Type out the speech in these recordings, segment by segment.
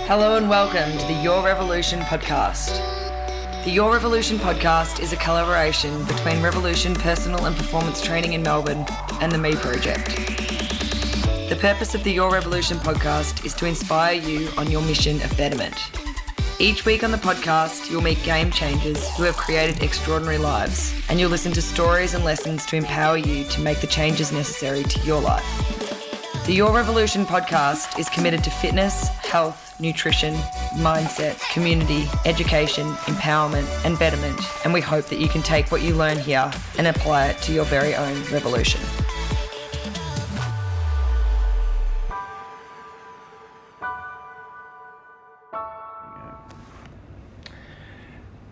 Hello and welcome to the Your Revolution podcast. The Your Revolution podcast is a collaboration between Revolution Personal and Performance Training in Melbourne and the Me Project. The purpose of the Your Revolution podcast is to inspire you on your mission of betterment. Each week on the podcast, you'll meet game changers who have created extraordinary lives, and you'll listen to stories and lessons to empower you to make the changes necessary to your life. The Your Revolution podcast is committed to fitness, health, nutrition, mindset, community, education, empowerment, and betterment, and we hope that you can take what you learn here and apply it to your very own revolution.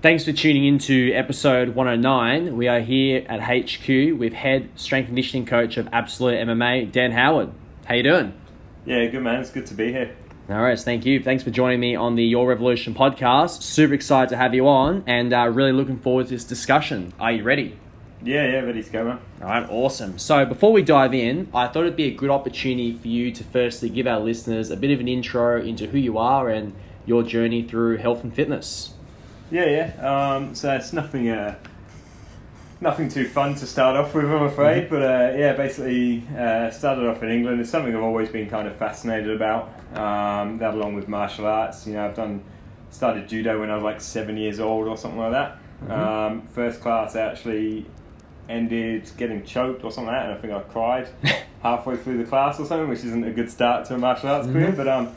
Thanks for tuning into episode 109. We are here at HQ with head strength and conditioning coach of Absolute MMA, Dan Howard. How you doing? Yeah, good man. It's good to be here. All right, thank you. Thanks for joining me on the Your Revolution podcast. Super excited to have you on and really looking forward to this discussion. Are you ready? Yeah, ready to go, man. All right, awesome. So before we dive in, I thought it'd be a good opportunity for you to firstly give our listeners a bit of an intro into who you are and your journey through health and fitness. Yeah. So it's nothing too fun to start off with, I'm afraid. But basically started off in England. It's something I've always been kind of fascinated about. That along with martial arts. I've started judo when I was like 7 years old or something like that. First class actually ended getting choked or something like that, and I think I cried halfway through the class or something, which isn't a good start to a martial arts career. But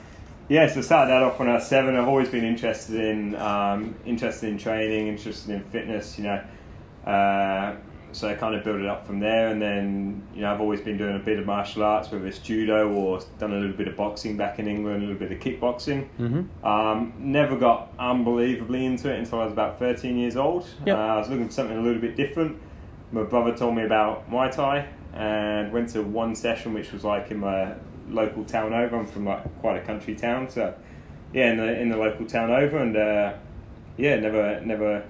so started that off when I was 7. I've always been interested in training, interested in fitness, so I kind of built it up from there. And then, I've always been doing a bit of martial arts, whether it's judo or done a little bit of boxing back in England, a little bit of kickboxing. Never got unbelievably into it until I was about 13 years old. I was looking for something a little bit different. My brother told me about Muay Thai and went to one session, which was like in my local town over. I'm from like quite a country town, so in the local town over, and never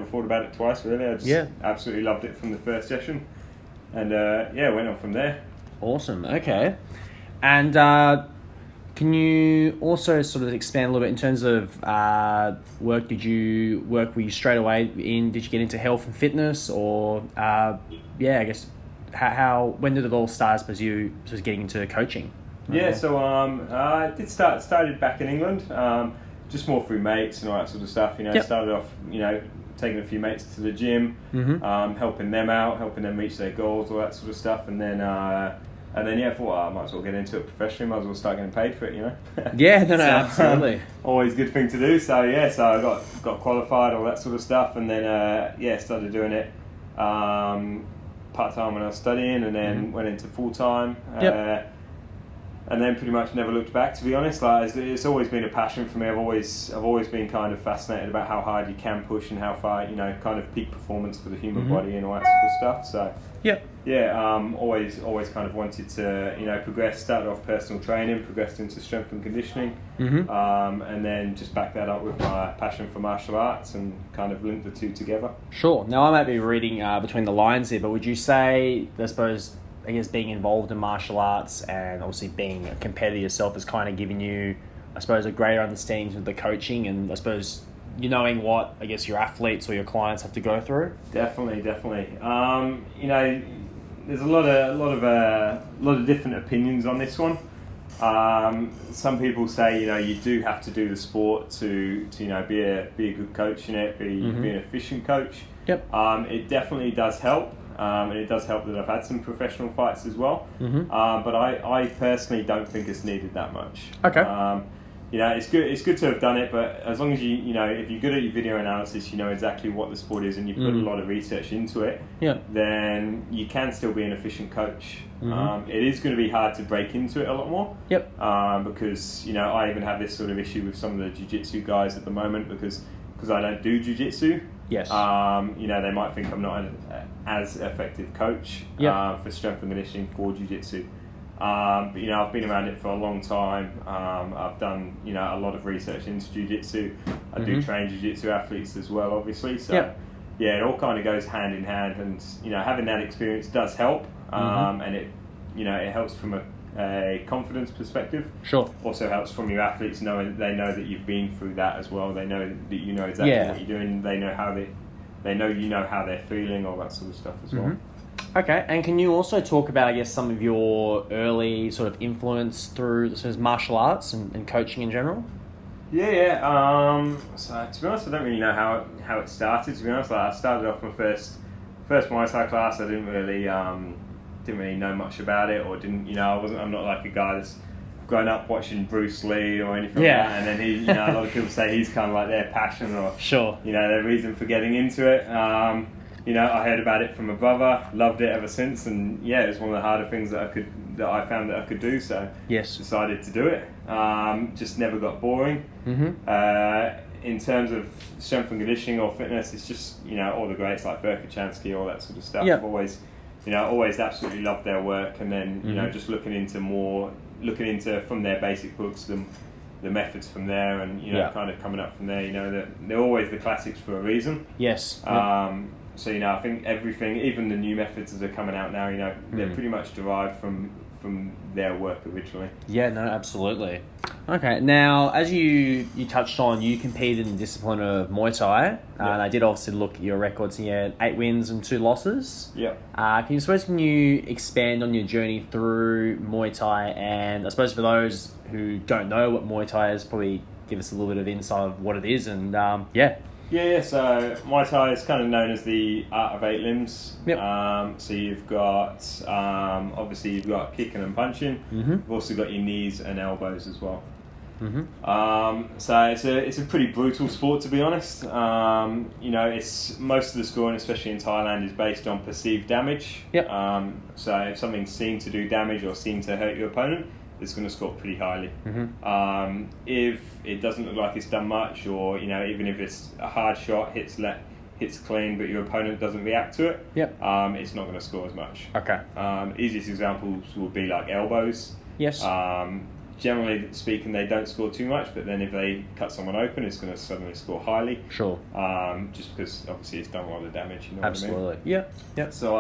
thought about it twice really. I just absolutely loved it from the first session, and went on from there. Awesome. Okay, and can you also sort of expand a little bit in terms of work? Were you straight away in? Did you get into health and fitness, or I guess? How when did it all start? I suppose you was getting into coaching. So I started back in England, just more through mates and all that sort of stuff. Started off, taking a few mates to the gym, helping them out, helping them reach their goals, all that sort of stuff, and then I thought I might as well get into it professionally. Might as well start getting paid for it, Absolutely. Always a good thing to do. So I got qualified, all that sort of stuff, and then started doing it. Part-time when I was studying, and then went into full-time, and then pretty much never looked back, to be honest. Like, it's always been a passion for me. I've always been kind of fascinated about how hard you can push and how far, kind of peak performance for the human body and all that sort of stuff. So always kind of wanted to progress. Started off personal training, progressed into strength and conditioning, and then just back that up with my passion for martial arts and kind of linked the two together. Sure. Now I might be reading between the lines here, but would you say, I guess being involved in martial arts and obviously being a competitor yourself has kind of given you, I suppose, a greater understanding of the coaching and I suppose knowing what I guess your athletes or your clients have to go through? Definitely. There's a lot of different opinions on this one. Some people say you do have to do the sport to be a good coach in it, be an efficient coach. It definitely does help. And it does help that I've had some professional fights as well. But I personally don't think it's needed that much. Okay. It's good to have done it, but as long as if you're good at your video analysis, you know exactly what the sport is, and you put a lot of research into it, then you can still be an efficient coach. It is going to be hard to break into it a lot more. Because I even have this sort of issue with some of the jiu-jitsu guys at the moment because I don't do jiu-jitsu. Yes. They might think I'm not as effective coach for strength and conditioning for jiu-jitsu. But I've been around it for a long time. I've done a lot of research into jiu-jitsu. I do train jiu-jitsu athletes as well, obviously. So it all kind of goes hand in hand, and having that experience does help. And it helps from a a confidence perspective. Sure. Also helps from your athletes knowing they know that you've been through that as well. They know that you know exactly what you're doing. They know how how they're feeling, all that sort of stuff as well. Okay, and can you also talk about, I guess, some of your early sort of influence through sort of martial arts and coaching in general? Yeah. So to be honest, I don't really know how it started. To be honest, I started off my first Muay Thai class. I didn't really know much about it, or I'm not like a guy that's grown up watching Bruce Lee or anything like that. And then a lot of people say he's kind of like their passion or their reason for getting into it. I heard about it from my brother, loved it ever since, and it was one of the harder things that I found that I could do. So decided to do it. Just never got boring. In terms of strength and conditioning or fitness, it's just all the greats like Verkhoshansky, all that sort of stuff. I've always absolutely loved their work, and then just looking into from their basic books the methods from there, and kind of coming up from there. They're always the classics for a reason. So I think everything, even the new methods that are coming out now, they're pretty much derived from their work originally. Yeah, no, absolutely. Okay, now as you touched on, you competed in the discipline of Muay Thai, and I did obviously look at your records here: 8 wins and 2 losses. Can you expand on your journey through Muay Thai, and I suppose for those who don't know what Muay Thai is, probably give us a little bit of insight of what it is, and so Muay Thai is kind of known as the art of 8 limbs. So you've got, obviously you've got kicking and punching. You've also got your knees and elbows as well. So it's a pretty brutal sport, to be honest. It's most of the scoring, especially in Thailand, is based on perceived damage. So if something's seen to do damage or seen to hurt your opponent, it's going to score pretty highly. If it doesn't look like it's done much, or even if it's a hard shot, hits clean, but your opponent doesn't react to it, it's not going to score as much. Easiest examples would be like elbows. Generally speaking, they don't score too much, but then if they cut someone open, it's going to suddenly score highly. Just because obviously it's done a lot of damage. Absolutely. So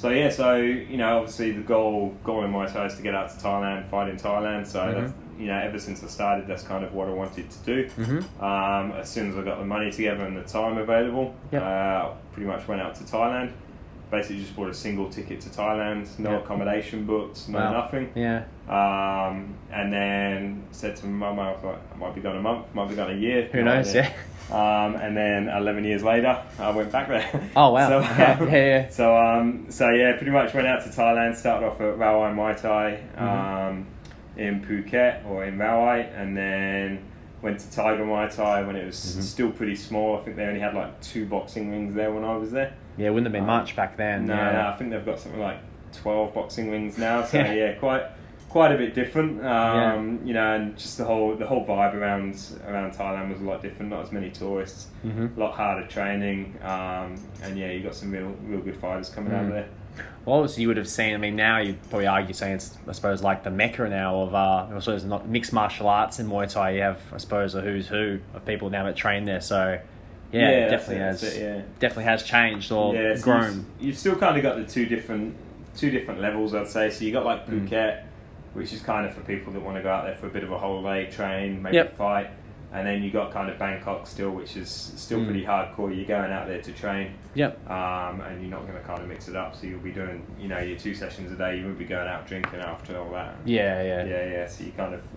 obviously the goal in Muay Thai is to get out to Thailand, fight in Thailand. So that's, ever since I started, that's kind of what I wanted to do. As soon as I got the money together and the time available, pretty much went out to Thailand. Basically just bought a single ticket to Thailand, no accommodation booked, nothing. And then said to my mum, I was like, I might be gone a month, might be gone a year. Who knows, And then 11 years later, I went back there. Oh, wow. So pretty much went out to Thailand, started off at Rawai Muay Thai in Phuket, or in Rawai, and then went to Tiger Muay Thai when it was still pretty small. I think they only had like 2 boxing rings there when I was there. Yeah, wouldn't have been much back then. No, I think they've got something like 12 boxing rings now. So quite a bit different. And just the whole vibe around Thailand was a lot different. Not as many tourists, a lot harder training, and you got some real good fighters coming out of there. Well, obviously you would have seen. I mean, now you'd probably argue saying it's, I suppose, like the mecca now of I suppose not mixed martial arts in Muay Thai. You have, I suppose, a who's who of people now that train there. So it definitely has changed or grown. You've still kind of got the two different levels, I'd say. So you got like Phuket, which is kind of for people that want to go out there for a bit of a holiday, train, maybe fight. And then you got kind of Bangkok still, which is still pretty hardcore. You're going out there to train, and you're not going to kind of mix it up. So you'll be doing, your 2 sessions a day. You won't be going out drinking after all that. So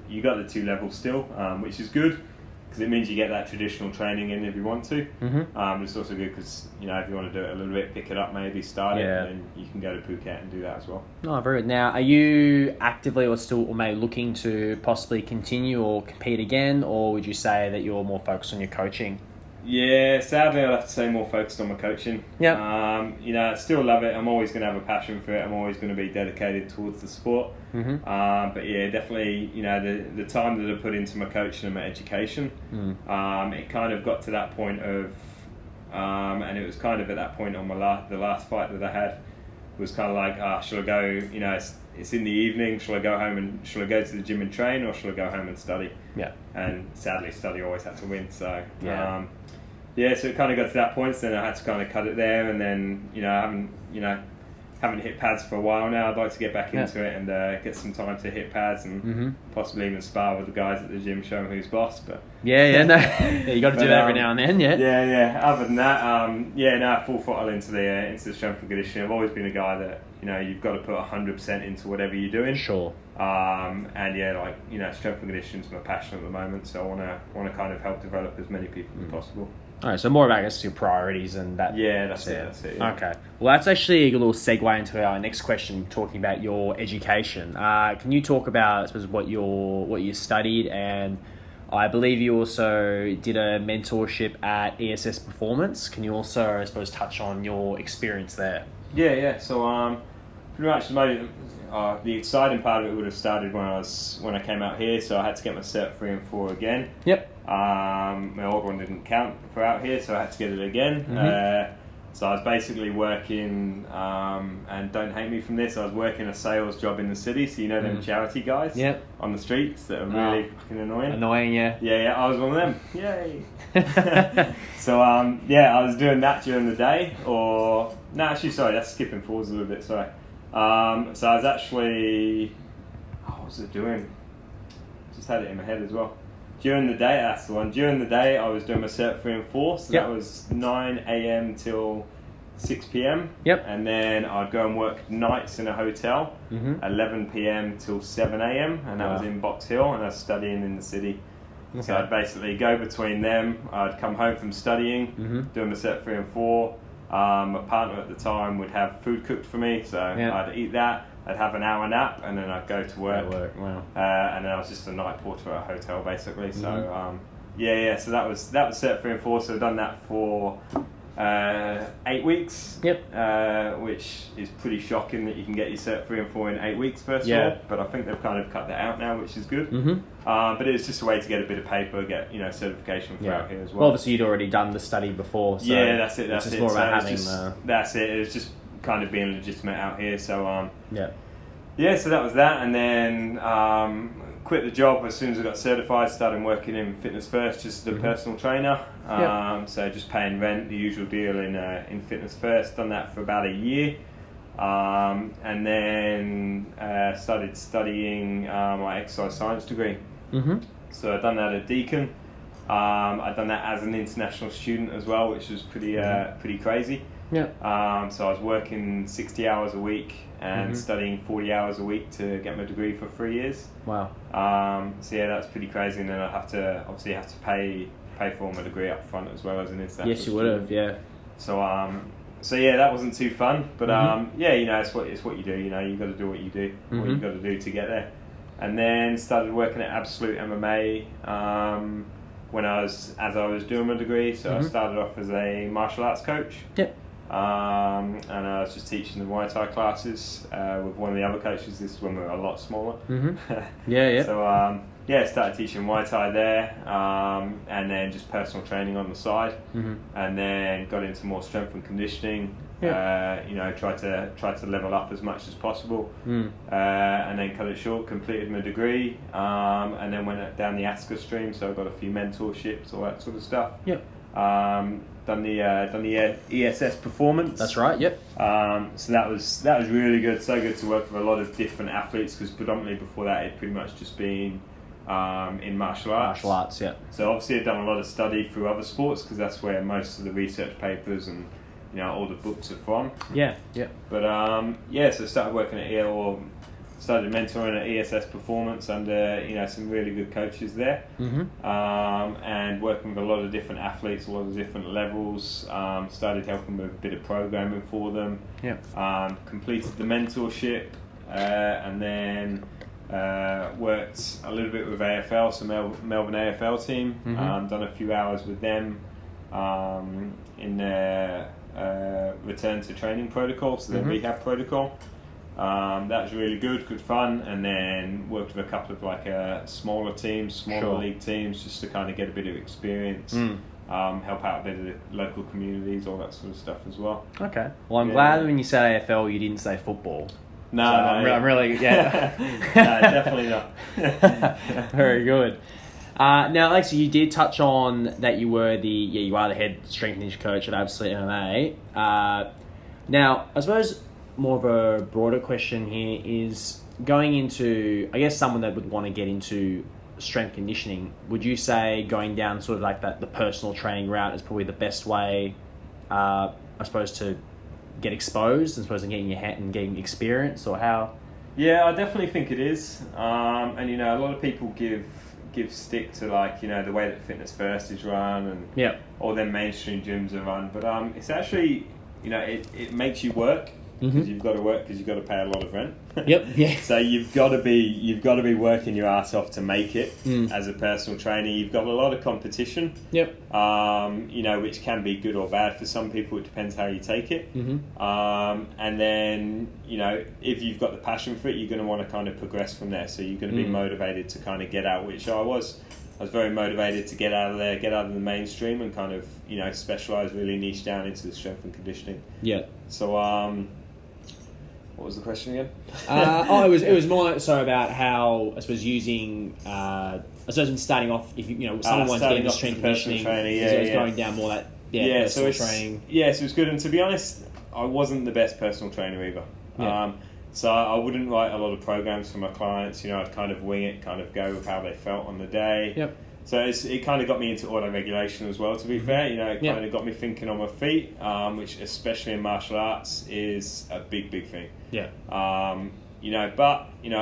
you got the 2 levels still, which is good because it means you get that traditional training in if you want to. It's also good because if you want to do it a little bit, pick it up, maybe start it, and then you can go to Phuket and do that as well. Oh, very good. Now, are you actively or maybe looking to possibly continue or compete again, or would you say that you're more focused on your coaching? Yeah, sadly I'd have to say more focused on my coaching. I still love it. I'm always going to have a passion for it. I'm always going to be dedicated towards the sport. But definitely, the time that I put into my coaching and my education, it kind of got to that point of, and it was kind of at that point on the last fight that I had, was kind of like, should I go, it's in the evening, should I go to the gym and train, or should I go home and study? And sadly, study always had to win, so so it kind of got to that point, so then I had to kind of cut it there, and then I haven't haven't hit pads for a while now. I'd like to get back into it and get some time to hit pads and possibly even spar with the guys at the gym, show them who's boss. But no, you got to do that every now and then, yeah. Other than that, full throttle into the strength and conditioning. I've always been a guy that you've got to put 100% into whatever you're doing. Sure. Strength and conditioning is my passion at the moment, so I want to kind of help develop as many people as possible. All right, so more about, I guess, your priorities and that. Yeah, that's it. Yeah. Okay. Well, that's actually a little segue into our next question, talking about your education. Can you talk about, I suppose, what you studied, and I believe you also did a mentorship at ESS Performance. Can you also, I suppose, touch on your experience there? Yeah. So, pretty much the exciting part of it would have started when I came out here. So I had to get my Cert 3 and 4 again. Yep. My old one didn't count for out here, so I had to get it again. So I was basically working, and don't hate me from this, I was working a sales job in the city, so them charity guys on the streets that are really fucking annoying. Annoying, yeah. Yeah, I was one of them. Yay! So, I was doing that during the day, that's skipping forwards a little bit, sorry. So I was actually, what was it doing? Just had it in my head as well. During the day, that's the one. During the day, I was doing my Cert 3 and 4, so that was 9 a.m. till 6 p.m. Yep. And then I'd go and work nights in a hotel, 11 p.m. till 7 a.m. And that was in Box Hill, and I was studying in the city. Okay. So I'd basically go between them. I'd come home from studying, doing my Cert 3 and 4. My partner at the time would have food cooked for me, so I'd eat that. I'd have an hour nap, and then I'd go to work. Wow. And then I was just a night porter at a hotel, basically. So, so that was Cert 3 and 4. So I've done that for 8 weeks. Yep. Which is pretty shocking that you can get your Cert 3 and 4 in 8 weeks, first of all. But I think they've kind of cut that out now, which is good. But it was just a way to get a bit of paper, get certification for out here as well. Well, obviously you'd already done the study before. So that's it. It's more about having That's it. It was just kind of being legitimate out here. So so that was that, and then quit the job as soon as I got certified. Started working in Fitness First, just as a personal trainer. So just paying rent, the usual deal in Fitness First. Done that for about a year, and then started studying my exercise science degree. So I'd done that at Deakin. I'd done that as an international student as well, which was pretty crazy. So I was working 60 hours a week and studying 40 hours a week to get my degree for 3 years. Wow. That's pretty crazy, and then I have to pay for my degree up front as well as an international Yes, you would have, yeah. So that wasn't too fun, but it's what you do. You got to do what you do, what you got to do to get there. And then started working at Absolute MMA when I was doing my degree. So I started off as a martial arts coach. Yep. And I was just teaching the Muay Thai classes with one of the other coaches. This is when we were a lot smaller. So started teaching Muay Thai there, and then just personal training on the side, and then got into more strength and conditioning. Tried to level up as much as possible, and then cut it short. Completed my degree, and then went down the ASCA stream. So I got a few mentorships, all that sort of stuff. Done the ESS Performance. That's right. Yep. So that was really good. So good to work with a lot of different athletes, because predominantly before that it'd pretty much just been in martial arts. Martial arts, yeah. So obviously I've done a lot of study through other sports, because that's where most of the research papers and all the books are from. Yeah. But so started working at started mentoring at ESS Performance under some really good coaches there, and working with a lot of different athletes, a lot of different levels. Started helping with a bit of programming for them. Completed the mentorship, and then worked a little bit with AFL, so Melbourne AFL team. Done a few hours with them in their return to training protocol, so their rehab protocol. That was really good fun, and then worked with a couple of smaller league teams, just to kind of get a bit of experience, help out a bit of the local communities, all that sort of stuff as well. Okay. Well, I'm glad when you said AFL, you didn't say football. No, I'm really, no, definitely not. Very good. Now, Alexa, you did touch on that you are the head strength and conditioning coach at Absolute MMA. Now, I suppose more of a broader question here is going into, I guess, someone that would want to get into strength conditioning. Would you say going down sort of like the personal training route is probably the best way, I suppose, to get exposed, and suppose, getting your hand and getting experience, or how? Yeah, I definitely think it is. And a lot of people give stick to the way that Fitness First is run, and all them mainstream gyms are run. But it's actually, it makes you work, because you've got to work, because you've got to pay a lot of rent. So you've got to be working your ass off to make it as a personal trainer. You've got a lot of competition. Which can be good or bad for some people. It depends how you take it. And then if you've got the passion for it, you're going to want to kind of progress from there. So you're going to be motivated to kind of get out, which I was. I was very motivated to get out of there, get out of the mainstream, and kind of specialize, really niche down into the strength and conditioning. So what was the question again? It was more so about how, I suppose, using I suppose in starting off, if someone wants to get into strength conditioning, it's going down more that personal training. Yeah, so it's good. And to be honest, I wasn't the best personal trainer either. So I wouldn't write a lot of programs for my clients. I'd kind of wing it, kind of go with how they felt on the day. So it kind of got me into auto-regulation as well, to be fair. It kind of got me thinking on my feet, which especially in martial arts is a big, big thing. But I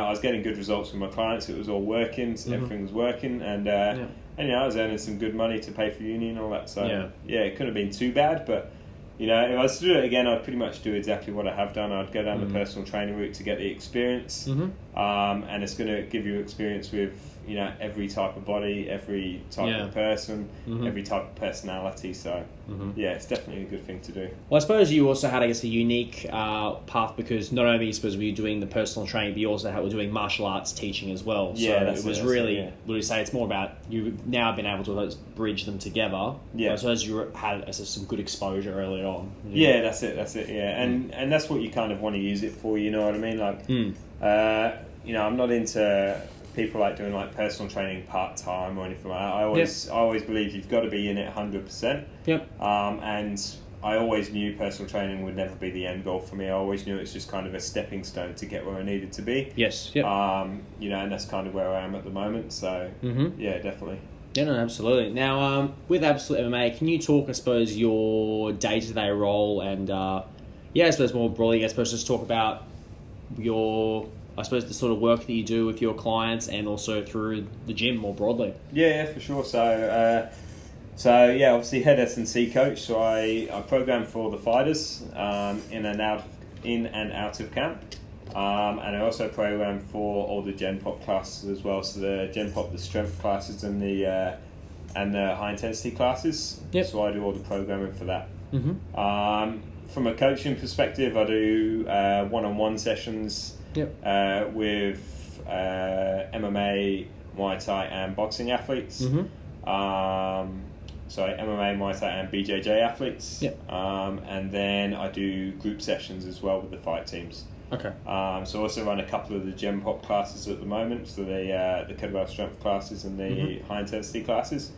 was getting good results with my clients. It was all working, everything was working, and I was earning some good money to pay for uni and all that. So it couldn't have been too bad, but if I was to do it again, I'd pretty much do exactly what I have done. I'd go down the personal training route to get the experience, and it's going to give you experience with every type of body, every type of person, every type of personality. So it's definitely a good thing to do. Well, I suppose you also had, I guess, a unique path, because not only were you doing the personal training, but you also were doing martial arts teaching as well. So it was really, would you say, it's more about you've now been able to bridge them together. I suppose you had some good exposure early on. That's it. And that's what you kind of want to use it for. You know what I mean? I'm not into people doing personal training part-time or anything like that. I always believe you've got to be in it 100%. And I always knew personal training would never be the end goal for me. I always knew it's just kind of a stepping stone to get where I needed to be. And that's kind of where I am at the moment. So definitely. Yeah, no, absolutely. Now, with Absolute MMA, can you talk, I suppose, your day-to-day role and, I suppose more broadly, I suppose just talk about the sort of work that you do with your clients and also through the gym more broadly. Yeah, for sure. So obviously head S&C coach. So I program for the fighters in and out of camp. And I also program for all the Gen Pop classes as well. So the Gen Pop, the strength classes, and the high intensity classes. So I do all the programming for that. From a coaching perspective, I do one-on-one sessions with MMA, Muay Thai, and boxing athletes. MMA, Muay Thai, and BJJ athletes. And then I do group sessions as well with the fight teams. So I also run a couple of the Gen Pop classes at the moment, so the kettlebell strength classes and the high intensity classes.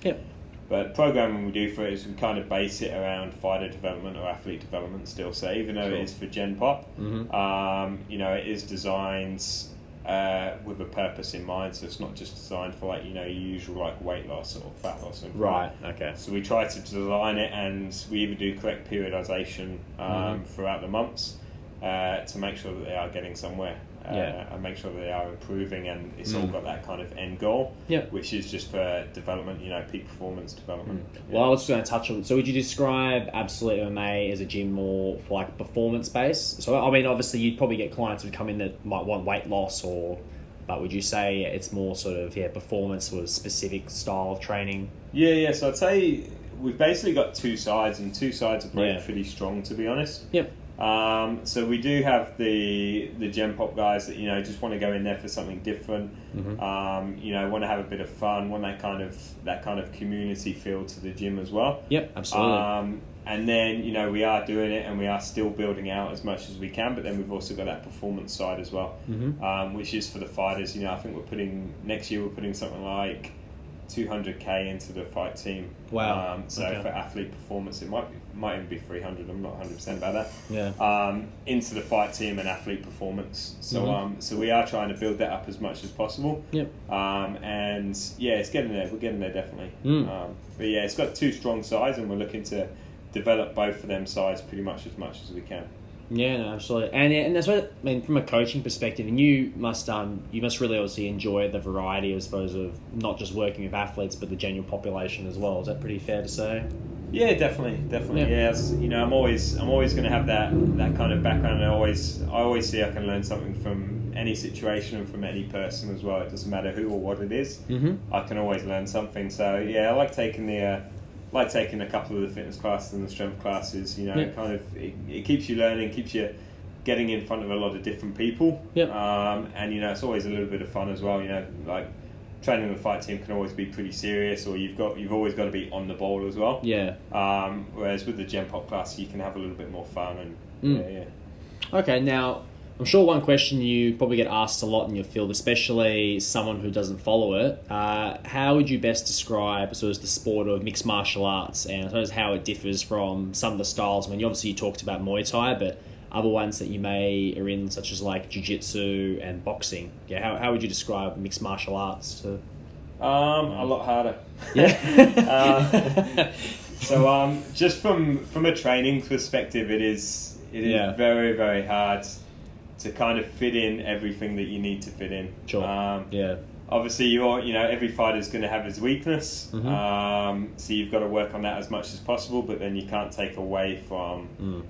But programming we do for it is we kind of base it around fighter development or athlete development still. So even though it is for Gen Pop, it is designed with a purpose in mind. So it's not just designed for your usual weight loss or fat loss. So we try to design it, and we even do correct periodization throughout the months. To make sure that they are getting somewhere and make sure that they are improving, and it's all got that kind of end goal, which is just for development, peak performance development. Well, I was just going to touch on, so would you describe Absolute MMA as a gym more for performance based? So I mean, obviously you'd probably get clients who come in that might want weight loss, but would you say it's more sort of performance sort of specific style of training? So I'd say we've basically got two sides, and two sides are pretty strong, to be honest. So we do have the Gen Pop guys that just want to go in there for something different. Want to have a bit of fun, want that kind of community feel to the gym as well. Absolutely. And then we are doing it, and we are still building out as much as we can. But then we've also got that performance side as well, which is for the fighters. I think next year we're putting something like 200k into the fight team. Wow. So for athlete performance, it might even be 300. I'm not 100% about that. Yeah. Into the fight team and athlete performance. So so we are trying to build that up as much as possible. Yep. And yeah, it's getting there. We're getting there definitely. But yeah, it's got 2 strong sides, and we're looking to develop both of them sides pretty much as we can. Yeah, no, absolutely, and that's what I mean from a coaching perspective. And you must really obviously enjoy the variety, I suppose, of not just working with athletes but the general population as well. Is that pretty fair to say? Yeah, definitely. Yeah, you know, I'm always going to have that kind of background. And I always see I can learn something from any situation and from any person as well. It doesn't matter who or what it is. I can always learn something. So yeah, I like taking a couple of the fitness classes and the strength classes. You know, it keeps you learning, keeps you getting in front of a lot of different people. And you know, it's always a little bit of fun as well. You know, like training the fight team can always be pretty serious, or you've always got to be on the ball as well. Yeah. Whereas with the Gen Pop class, you can have a little bit more fun and yeah. Okay, now I'm sure one question you probably get asked a lot in your field, especially someone who doesn't follow it. How would you best describe sort of the sport of mixed martial arts, and I suppose how it differs from some of the styles? I mean, obviously you talked about Muay Thai, but other ones that you may are in, such as like jiu-jitsu and boxing. Yeah, how would you describe mixed martial arts to? A lot harder. Yeah. So just from a training perspective, it is very, very hard to kind of fit in everything that you need to fit in. Sure. Obviously, every fighter is going to have his weakness. So you've got to work on that as much as possible, but then you can't take away from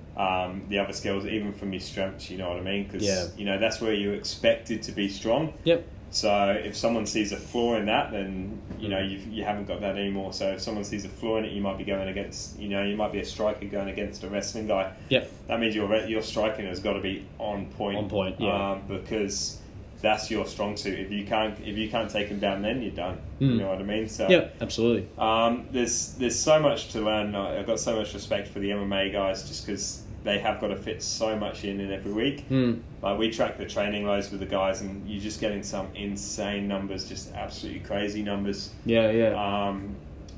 the other skills, even from your strengths. You know what I mean? Because that's where you're expected to be strong. Yep. So if someone sees a flaw in that, then you haven't got that anymore. So if someone sees a flaw in it, you might be going against, you might be a striker going against a wrestling guy. Yep. That means your striking has got to be on point. On point, yeah. Because that's your strong suit. If you can't take him down, then you're done. You know what I mean? So yeah, absolutely. There's so much to learn. I've got so much respect for the MMA guys, just because they have got to fit so much in every week. Like we track the training loads with the guys, and you're just getting some insane numbers, just absolutely crazy numbers. Yeah.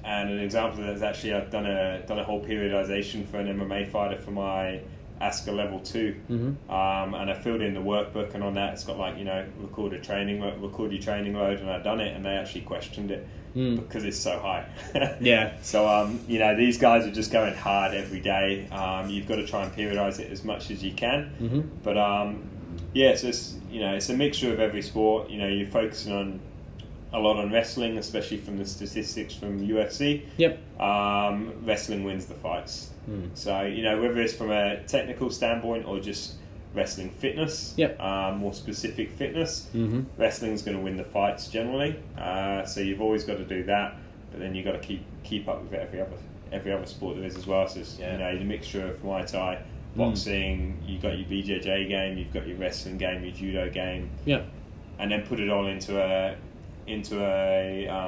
And an example of that is actually I've done a whole periodization for an MMA fighter for my ASCA level 2, and I filled in the workbook, and on that it's got record your training load, and I've done it, and they actually questioned it because it's so high. Yeah. So these guys are just going hard every day. You've got to try and periodize it as much as you can. But so it's a mixture of every sport. You're focusing a lot on wrestling, especially from the statistics from UFC. Yep. Wrestling wins the fights. So, whether it's from a technical standpoint or just wrestling fitness, more specific fitness, wrestling's going to win the fights generally. So you've always got to do that, but then you've got to keep up with every other sport there is as well. So it's, the mixture of Muay Thai, boxing, you've got your BJJ game, you've got your wrestling game, your judo game, and then put it all into a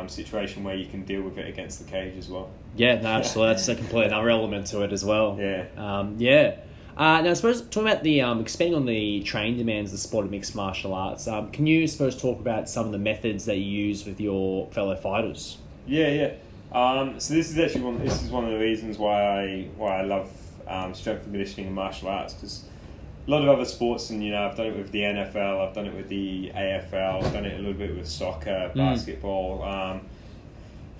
situation where you can deal with it against the cage as well. Yeah, no, absolutely. That's a complete another element to it as well. Yeah. Now, I suppose talking about the expanding on the training demands of the sport of mixed martial arts, can you talk about some of the methods that you use with your fellow fighters? Yeah. So this is actually one of the reasons why I love strength and conditioning and martial arts, because a lot of other sports, and I've done it with the NFL, I've done it with the AFL, I've done it a little bit with soccer, basketball, a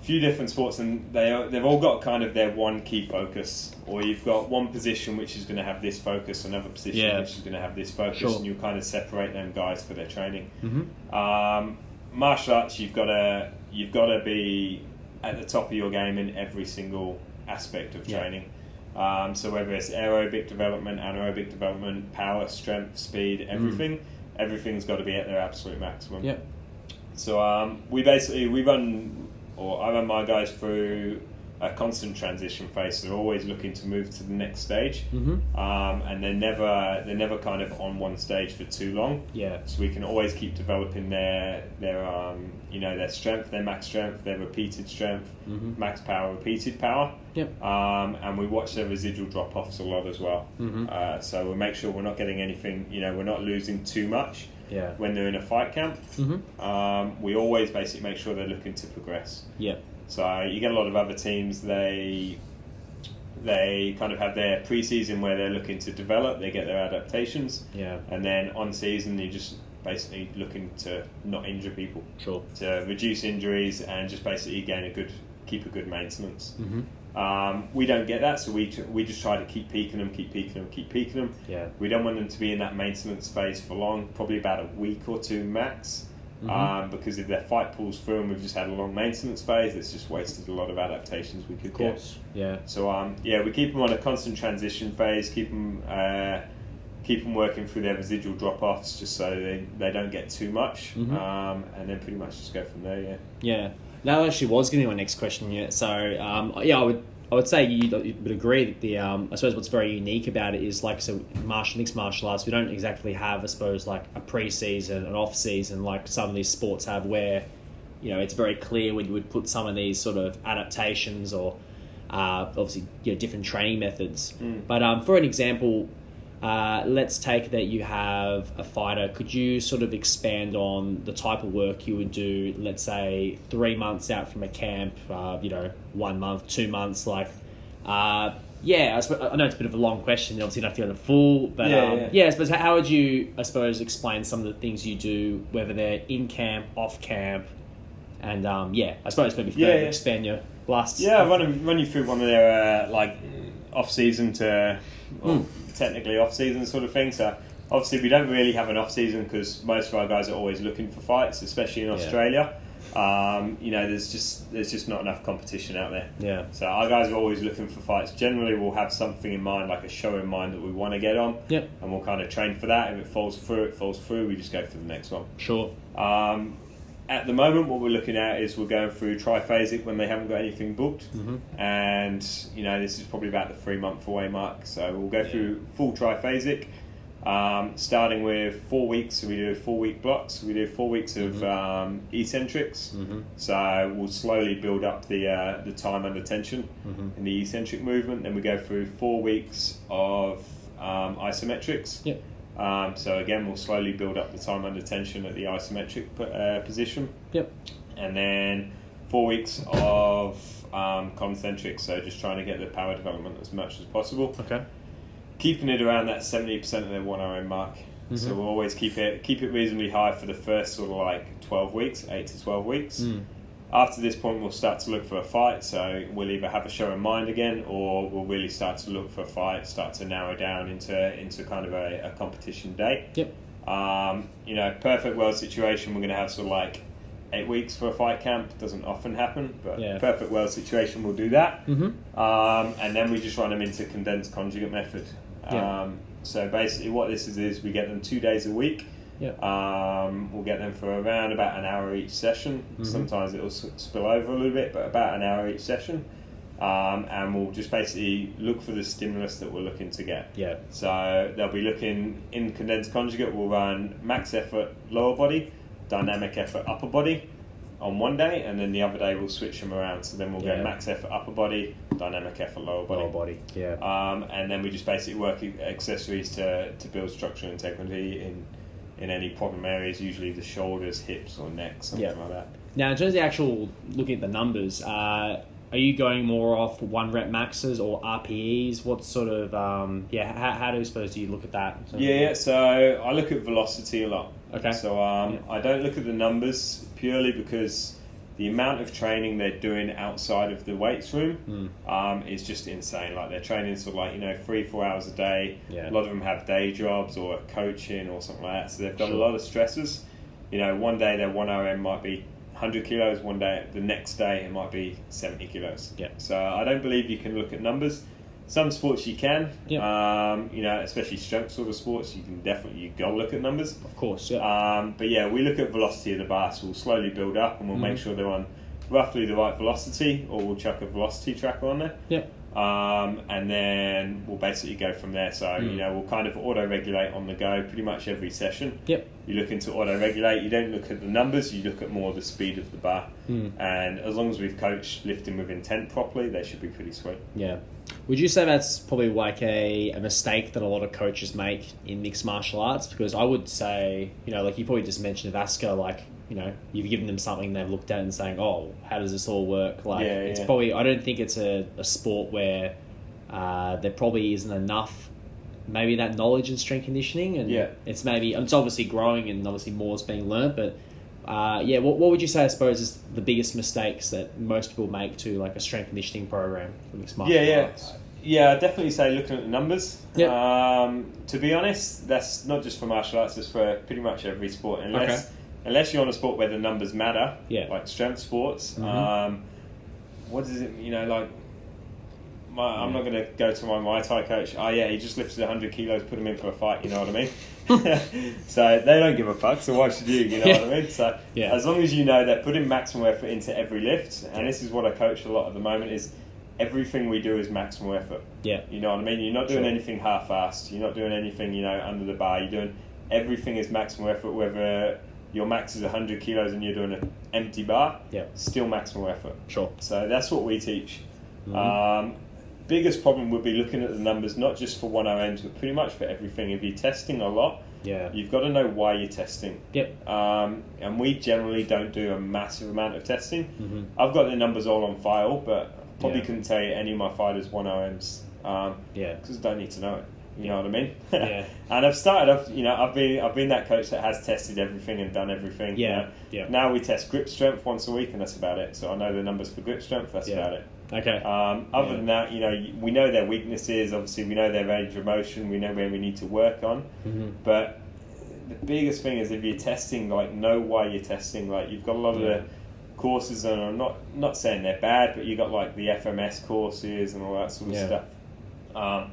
few different sports, and they've all got kind of their one key focus, or you've got one position which is going to have this focus, another position which is going to have this focus, and you kind of separate them guys for their training. Martial arts, you've got to be at the top of your game in every single aspect of training. So whether it's aerobic development, anaerobic development, power, strength, speed, everything's got to be at their absolute maximum. Yep. So I run my guys through a constant transition phase. So they're always looking to move to the next stage, and they're never kind of on one stage for too long. Yeah. So we can always keep developing their strength, their max strength, their repeated strength, max power, repeated power. Yep. And we watch their residual drop offs a lot as well. So we'll make sure we're not getting anything. We're not losing too much. Yeah. when they're in a fight camp. Mm-hmm. We always basically make sure they're looking to progress. Yeah. So you get a lot of other teams, they kind of have their pre-season where they're looking to develop, they get their adaptations, and then on season you're just basically looking to not injure people, to reduce injuries and just basically keep a good maintenance. We don't get that, so we just try to keep peaking them. Yeah. We don't want them to be in that maintenance phase for long, probably about a week or two max. Because if their fight pulls through and we've just had a long maintenance phase, it's just wasted a lot of adaptations we could get. Yeah. So we keep them on a constant transition phase, keep them working through their residual drop-offs just so they don't get too much, and then pretty much just go from there. Yeah. That actually was going to be my next question. Yeah. So I would say you would agree that the I suppose what's very unique about it is, like, so mixed martial arts, we don't exactly have, I suppose, like a pre-season, an off-season like some of these sports have, where it's very clear when you would put some of these sort of adaptations or obviously different training methods. But for an example, let's take that you have a fighter. Could you sort of expand on the type of work you would do, let's say 3 months out from a camp, 1 month, 2 months, like, I know it's a bit of a long question, obviously not to go to full, but I suppose how would you, explain some of the things you do, whether they're in camp, off camp, and I suppose maybe further expand your blasts. I'll run you through one of their off-season to... technically off-season sort of thing. So obviously we don't really have an off-season because most of our guys are always looking for fights, especially in Australia. There's just not enough competition out there. Yeah. So our guys are always looking for fights. Generally we'll have something in mind, like a show in mind that we want to get on. Yep. And we'll kind of train for that. If it falls through, we just go for the next one. Sure. At the moment, what we're looking at is we're going through triphasic when they haven't got anything booked, and this is probably about the 3 month away mark. So we'll go through full triphasic, starting with 4 weeks. So we do 4 week blocks. We do 4 weeks of eccentrics. So we'll slowly build up the time under tension in the eccentric movement. Then we go through 4 weeks of isometrics. Yep. So again, we'll slowly build up the time under tension at the isometric position. Yep. And then 4 weeks of concentric, so just trying to get the power development as much as possible. Okay. Keeping it around that 70% of their 1 RM mark. So we'll always keep it reasonably high for the first sort of like 12 weeks, 8 to 12 weeks. After this point, we'll start to look for a fight. So we'll either have a show in mind again, or we'll really start to look for a fight, start to narrow down into kind of a competition day. Yep. Perfect world situation, we're going to have sort of like 8 weeks for a fight camp. Doesn't often happen, but perfect world situation, we'll do that. And then we just run them into condensed conjugate method. So basically what this is we get them 2 days a week. We'll get them for around about an hour each session. Sometimes it'll spill over a little bit, but about an hour each session. And we'll just basically look for the stimulus that we're looking to get. So they'll be looking in condensed conjugate. We'll run max effort lower body, dynamic effort upper body on one day, and then the other day we'll switch them around. So then we'll go max effort upper body, dynamic effort lower body. And then we just basically work accessories to build structural integrity in any problem areas, usually the shoulders, hips, or neck, something like that. Now, in terms of the actual looking at the numbers, are you going more off 1 rep maxes or RPEs? What sort of how do you look at that? So I look at velocity a lot. Okay. So I don't look at the numbers purely because the amount of training they're doing outside of the weights room is just insane. Like they're training sort of like 3-4 hours a day. A lot of them have day jobs or coaching or something like that. So they've got a lot of stresses. One day their 1 RM might be 100 kilos. One day, the next day it might be 70 kilos. So I don't believe you can look at numbers. Some sports you can, especially strength sort of sports, you gotta look at numbers. Of course, but we look at velocity of the bar, so we'll slowly build up and we'll make sure they're on roughly the right velocity, or we'll chuck a velocity tracker on there. And then we'll basically go from there. So, we'll kind of auto-regulate on the go pretty much every session. You're looking to auto-regulate. You don't look at the numbers, you look at more the speed of the bar. And as long as we've coached lifting with intent properly, they should be pretty sweet. Would you say that's probably like a mistake that a lot of coaches make in mixed martial arts? Because I would say, like you probably just mentioned Vasco, like, you've given them something they've looked at and saying, oh, how does this all work? Like, it's probably, I don't think it's a sport where there probably isn't enough, maybe that knowledge in strength conditioning. And it's obviously growing and obviously more is being learned, but what would you say, I suppose, is the biggest mistakes that most people make to like a strength conditioning program for mixed martial arts? Yeah, I'd definitely say looking at the numbers. Yep. To be honest, that's not just for martial arts, it's for pretty much every sport. Unless you're on a sport where the numbers matter, like strength sports. What is it, I'm not going to go to my Muay Thai coach, he just lifted 100 kilos, put him in for a fight, you know what I mean? So they don't give a fuck, so why should you know what I mean? So as long as you know that putting maximum effort into every lift, and this is what I coach a lot at the moment, is everything we do is maximum effort. Yeah. You know what I mean? You're not doing anything half-assed, you're not doing anything, under the bar, you're doing everything is maximum effort, whether your max is 100 kilos and you're doing an empty bar, still maximum effort. Sure. So that's what we teach. Biggest problem would be looking at the numbers, not just for 1OMs, but pretty much for everything. If you're testing a lot, you've got to know why you're testing. Yep. And we generally don't do a massive amount of testing. I've got the numbers all on file, but I probably couldn't tell you any of my fighters 1OMs. Because I don't need to know it. You know what I mean? And I've started off, I've been that coach that has tested everything and done everything. Now we test grip strength once a week, and that's about it. So I know the numbers for grip strength, that's about it. Okay. Other than that, we know their weaknesses. Obviously, we know their range of motion. We know where we need to work on. But the biggest thing is if you're testing, know why you're testing. You've got a lot of the courses, and I'm not saying they're bad, but you got the FMS courses and all that sort of stuff.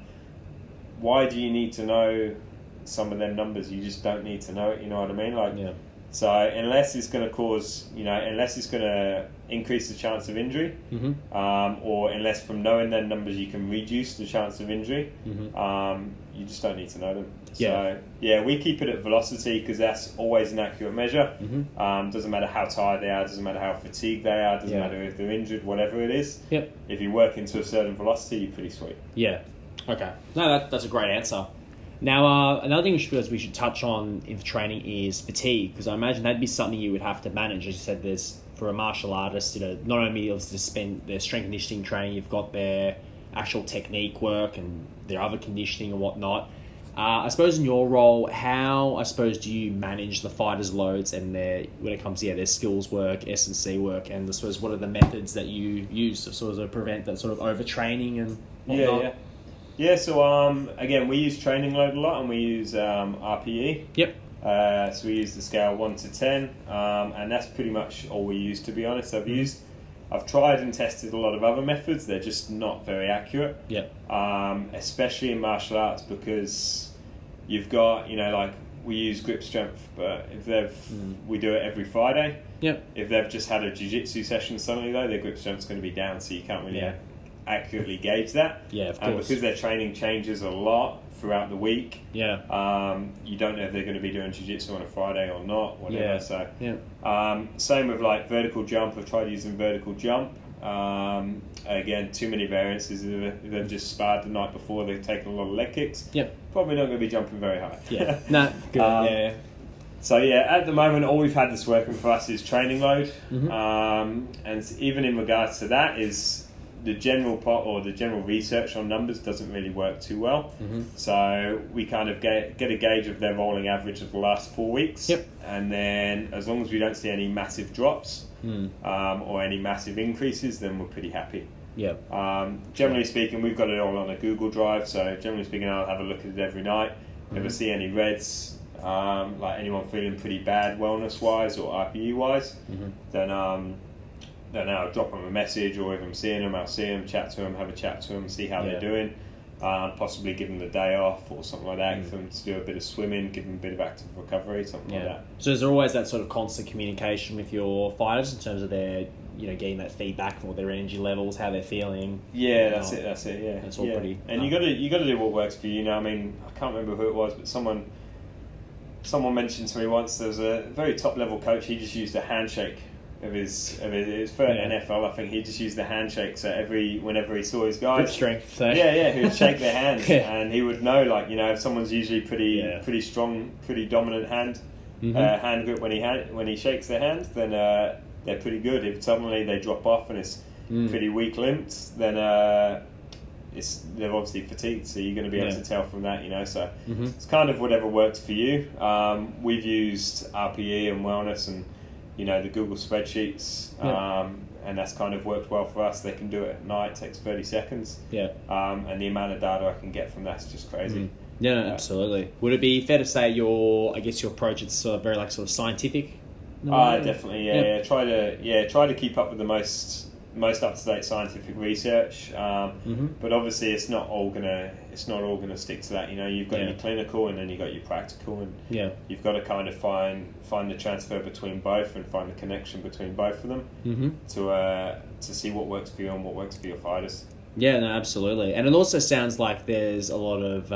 Why do you need to know some of them numbers? You just don't need to know it. You know what I mean? So unless it's going to cause, unless it's going to increase the chance of injury, or unless from knowing them numbers you can reduce the chance of injury, you just don't need to know them. So we keep it at velocity because that's always an accurate measure. Doesn't matter how tired they are, doesn't matter how fatigued they are, doesn't matter if they're injured, whatever it is. If you work into a certain velocity, you're pretty sweet. Okay. No, that's a great answer. Now, another thing we should touch on in training is fatigue, because I imagine that'd be something you would have to manage. As you said, there's for a martial artist, not only obviously to spend their strength conditioning training, you've got their actual technique work and their other conditioning and whatnot. I suppose in your role, how do you manage the fighters' loads and when it comes to their skills work, S&C work, and I suppose what are the methods that you use to sort of prevent that sort of overtraining and whatnot? So again, we use training load a lot, and we use RPE. So we use the scale 1 to 10, and that's pretty much all we use, to be honest. I've tried and tested a lot of other methods. They're just not very accurate. Especially in martial arts, because you've got, we use grip strength, but if we do it every Friday. If they've just had a jiu-jitsu session suddenly, though, their grip strength's going to be down, so you can't really accurately gauge that. Of course. And because their training changes a lot throughout the week, you don't know if they're going to be doing jiu-jitsu on a Friday or not, whatever. Same with vertical jump. I've tried using vertical jump. Again, too many variances. If they've just sparred the night before, they've taken a lot of leg kicks. Probably not going to be jumping very high. Good. So at the moment, all we've had that's working for us is training load, and even in regards to that is the general research on numbers doesn't really work too well. So we kind of get a gauge of their rolling average of the last 4 weeks, and then as long as we don't see any massive drops or any massive increases, then we're pretty happy. Generally speaking, we've got it all on a Google Drive, so generally speaking, I'll have a look at it every night. If I see any reds, anyone feeling pretty bad wellness wise or RPE wise, then I'll drop them a message, or if I'm seeing them, I'll see them, chat to them, have a chat to them, see how they're doing, possibly give them the day off or something like that, for them to do a bit of swimming, give them a bit of active recovery, something like that. So is there always that sort of constant communication with your fighters in terms of their, getting that feedback or their energy levels, how they're feeling? That's it, It's all pretty... And you got to do what works for you. I mean, I can't remember who it was, but someone mentioned to me once, there was a very top level coach, he just used a handshake of his for NFL. I think he just used the handshake. So whenever he saw his guys, grip strength. So. He would shake their hands, and he would know, like, you know, if someone's usually pretty strong, pretty dominant hand grip when he shakes their hand, then they're pretty good. If suddenly they drop off and it's pretty weak limbs, then they're obviously fatigued. So you're going to be able to tell from that, you know. So it's kind of whatever works for you. We've used RPE and wellness and, you know, the Google spreadsheets, and that's kind of worked well for us. They can do it at night, takes 30 seconds. And the amount of data I can get from that's just crazy. Yeah, no, absolutely. Would it be fair to say your approach is sort of very like sort of scientific? Definitely, Try to keep up with the most up to date scientific research. But obviously, it's not all gonna stick to that. You know, you've got your clinical and then you've got your practical, and you've got to kind of find the transfer between both and find the connection between both of them to see what works for you and what works for your fighters. Yeah, no, absolutely. And it also sounds like there's a lot of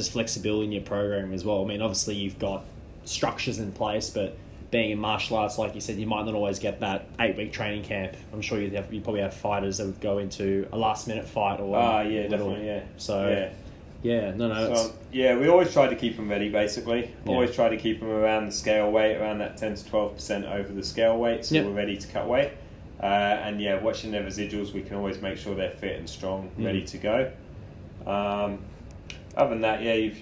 flexibility in your program as well. I mean, obviously you've got structures in place, but being in martial arts, like you said, you might not always get that 8-week training camp. I'm sure you probably have fighters that would go into a last-minute fight or definitely. So, no. We always try to keep them ready, basically. Always try to keep them around the scale weight, around that 10 to 12% over the scale weight, so we're ready to cut weight. Watching their residuals, we can always make sure they're fit and strong, ready to go. Other than that, you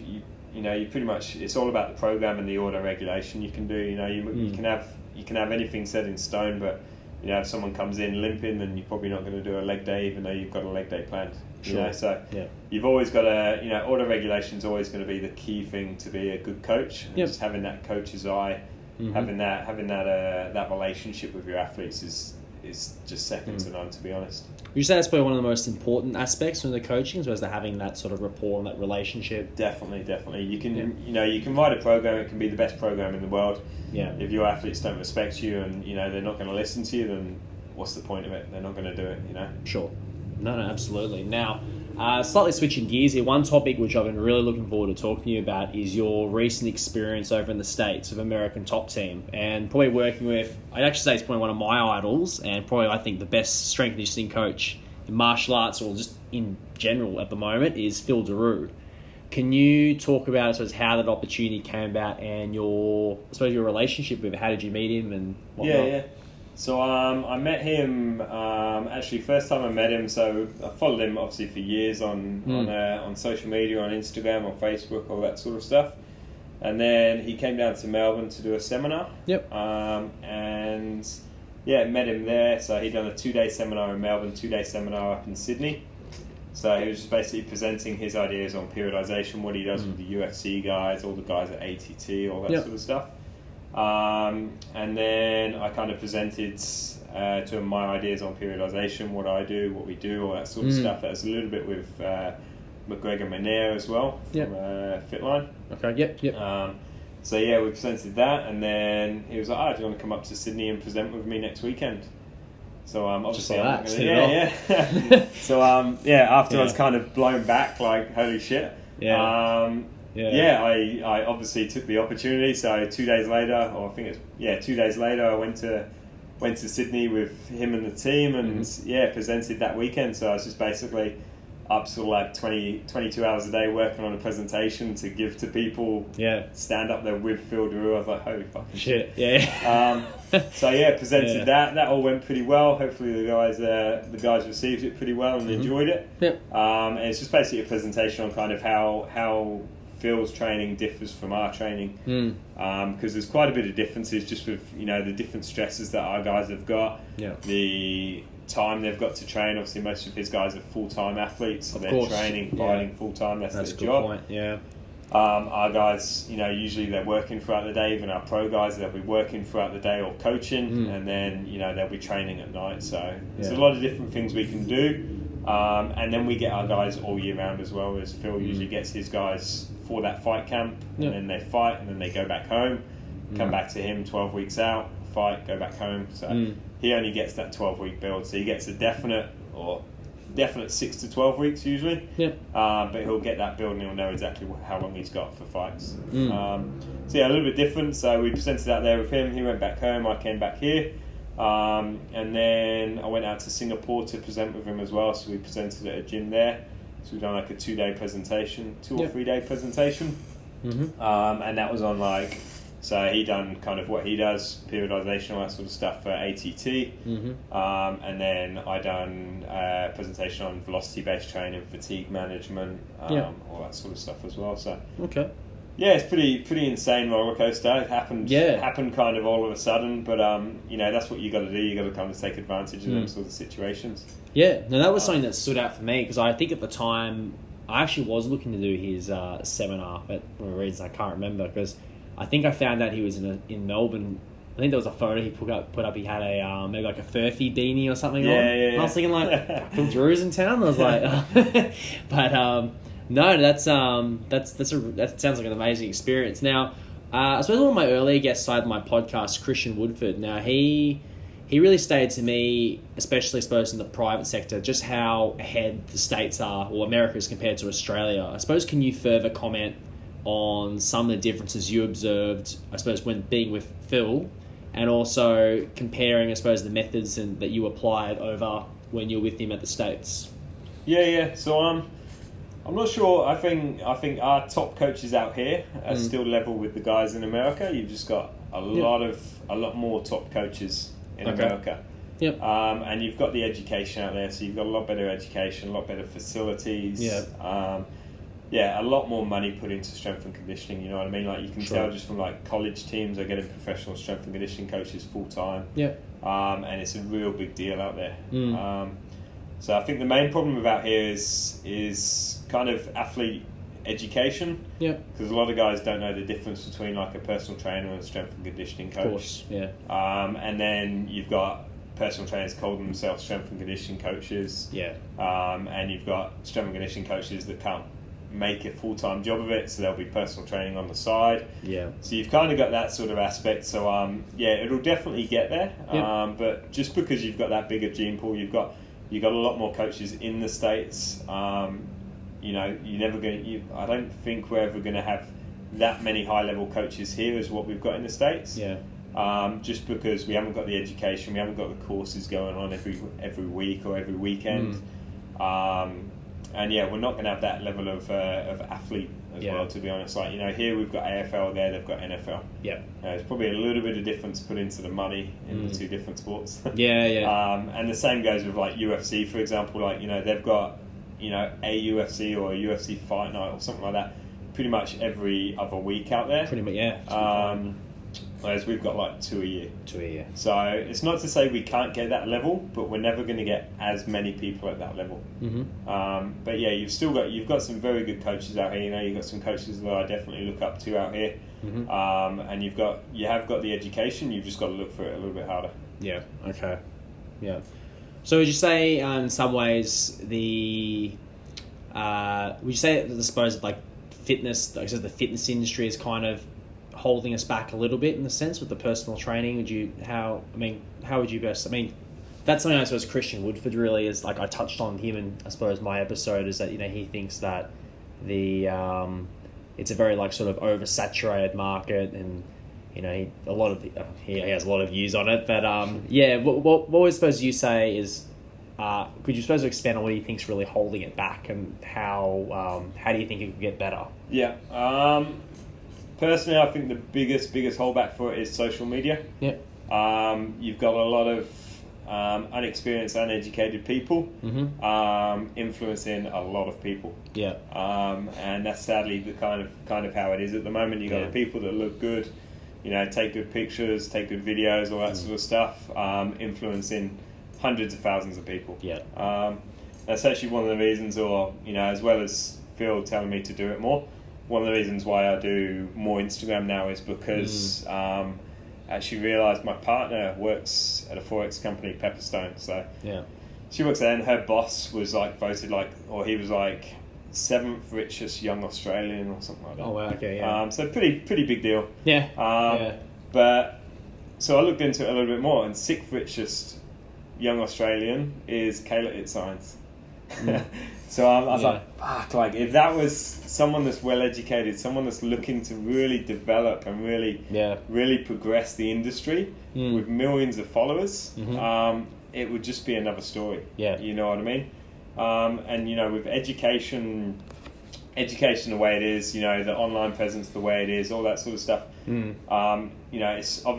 pretty much, it's all about the program and the auto regulation you can do. You know, you can have anything set in stone, but you know, if someone comes in limping, then you're probably not going to do a leg day, even though you've got a leg day planned. Sure. You know, so you've always got to, you know, auto regulation is always going to be the key thing to be a good coach. And just having that coach's eye, having that relationship with your athletes is just second to none, to be honest. Would you say that's probably one of the most important aspects from the coaching, as well as having that sort of rapport and that relationship? Definitely. You can, you can write a program. It can be the best program in the world. Yeah. If your athletes don't respect you and they're not going to listen to you, then what's the point of it? They're not going to do it. You know. Sure. No, absolutely. Now, slightly switching gears here. One topic which I've been really looking forward to talking to you about is your recent experience over in the States with American Top Team, and probably working with, I'd actually say it's probably one of my idols, and probably I think the best strength and conditioning coach in martial arts or just in general at the moment is Phil Daru. Can you talk about sort of how that opportunity came about and your relationship with him? How did you meet him and whatnot? Yeah. So I met him, actually first time I met him, so I followed him obviously for years on social media, on Instagram, on Facebook, all that sort of stuff. And then he came down to Melbourne to do a seminar. Met him there. So he'd done a 2-day seminar in Melbourne, 2-day seminar up in Sydney. So he was just basically presenting his ideas on periodization, what he does with the UFC guys, all the guys at ATT, all that sort of stuff. And then I kind of presented to him my ideas on periodization, what I do, what we do, all that sort of stuff. That's a little bit with McGregor Manere as well from Fitline. Okay. We presented that, and then he was like, "Do you want to come up to Sydney and present with me next weekend?" So obviously, So after I was kind of blown back, like holy shit. I obviously took the opportunity. So 2 days later, or I think it's 2 days later, I went to Sydney with him and the team, and presented that weekend. So I was just basically up to like 22 hours a day working on a presentation to give to people. Stand up there with Phil Daru. I was like, holy fucking shit. Presented that. That all went pretty well. Hopefully the guys received it pretty well and enjoyed it. And it's just basically a presentation on kind of how Phil's training differs from our training, because there's quite a bit of differences just with the different stresses that our guys have got, the time they've got to train. Obviously most of his guys are full-time athletes, so they're training, fighting full-time. That's their job. Point. Our guys, usually they're working throughout the day. Even our pro guys, they'll be working throughout the day or coaching, and then they'll be training at night. So there's a lot of different things we can do, and then we get our guys all year round as well. As Phil usually gets his guys for that fight camp, and then they fight, and then they go back home, come back to him 12 weeks out, fight, go back home. So he only gets that 12-week build. So he gets a definite 6 to 12 weeks usually. But he'll get that build and he'll know exactly how long he's got for fights. A little bit different. So we presented out there with him. He went back home. I came back here. And then I went out to Singapore to present with him as well. So we presented at a gym there. So we've done like a 2-day presentation, 2 or 3-day presentation. And that was on like, so he done kind of what he does, periodization, all that sort of stuff for ATT. And then I done a presentation on velocity-based training, fatigue management, all that sort of stuff as well. So yeah, it's pretty insane roller coaster. It happened kind of all of a sudden, but that's what you got to do. You got to kind of take advantage of them sort of situations. Yeah, no, that was something that stood out for me because I think at the time I actually was looking to do his seminar, but for a reason I can't remember because I think I found out he was in Melbourne. I think there was a photo he put up. He had a maybe like a furphy beanie or something on. And I was thinking like, Phil Drew's in town. I was like, but. No, that sounds like an amazing experience. Now, I suppose one of my earlier guests side of my podcast, Christian Woodford. Now he really stated to me, especially I suppose in the private sector, just how ahead the States are, or America is compared to Australia. I suppose can you further comment on some of the differences you observed, I suppose, when being with Phil, and also comparing, I suppose, the methods that you applied over when you were with him at the States? Yeah. So I'm not sure. I think our top coaches out here are still level with the guys in America. You've just got a lot more top coaches in America. Yep. And you've got the education out there, so you've got a lot better education, a lot better facilities. A lot more money put into strength and conditioning. You know what I mean? Like you can tell just from like college teams are getting professional strength and conditioning coaches full time. Yeah. And it's a real big deal out there. So I think the main problem about here is kind of athlete education. Yeah. Because a lot of guys don't know the difference between like a personal trainer and a strength and conditioning coach. Of course. Yeah. And then you've got personal trainers calling themselves strength and conditioning coaches. Yeah. And you've got strength and conditioning coaches that can't make a full-time job of it, so there'll be personal training on the side. Yeah. So you've kind of got that sort of aspect. So it'll definitely get there. Yep. But just because you've got that bigger gene pool, you've got a lot more coaches in the States. I don't think we're ever going to have that many high-level coaches here as what we've got in the States. Yeah. Just because we haven't got the education, we haven't got the courses going on every week or every weekend. And we're not going to have that level of athlete as well, to be honest. Like, here we've got AFL, there they've got NFL. Yeah. There's probably a little bit of difference put into the money in the two different sports. Yeah. And the same goes with like UFC, for example. Like, they've got, a UFC or a UFC fight night or something like that pretty much every other week out there. Pretty much, yeah. Whereas we've got like 2 a year. 2 a year. So it's not to say we can't get that level, but we're never going to get as many people at that level. But yeah, you've got some very good coaches out here. You've got some coaches that I definitely look up to out here. And you have got the education. You've just got to look for it a little bit harder. Yeah. Okay. Yeah. So would you say, in some ways, would you say that I suppose like fitness, like the fitness industry is kind of holding us back a little bit in the sense with the personal training? How would you best? I mean, that's something I suppose Christian Woodford really is like. I touched on him in I suppose my episode is that he thinks that it's a very like sort of oversaturated market and. He has a lot of views on it, but what would suppose you say is, could you suppose expand on what you think's really holding it back and how do you think it could get better? Yeah, personally, I think the biggest holdback for it is social media. Yeah, you've got a lot of unexperienced, uneducated people influencing a lot of people. Yeah, and that's sadly the kind of how it is at the moment. You've got the people that look good. Take good pictures, take good videos, all that sort of stuff, influencing hundreds of thousands of people. Yeah. That's actually one of the reasons, or, as well as Phil telling me to do it more, one of the reasons why I do more Instagram now is because I actually realised my partner works at a Forex company, Pepperstone. So she works there and her boss was voted he was 7th richest young Australian or something like that. Oh wow, okay, yeah. So pretty big deal. Yeah. But so I looked into it a little bit more, and 6th richest young Australian is Kayla Itzines. So I was like, fuck, like if that was someone that's well educated, someone that's looking to really develop and really progress the industry with millions of followers, it would just be another story. Yeah. You know what I mean? And, you know, with education the way it is, you know, the online presence the way it is, all that sort of stuff, you know, it's a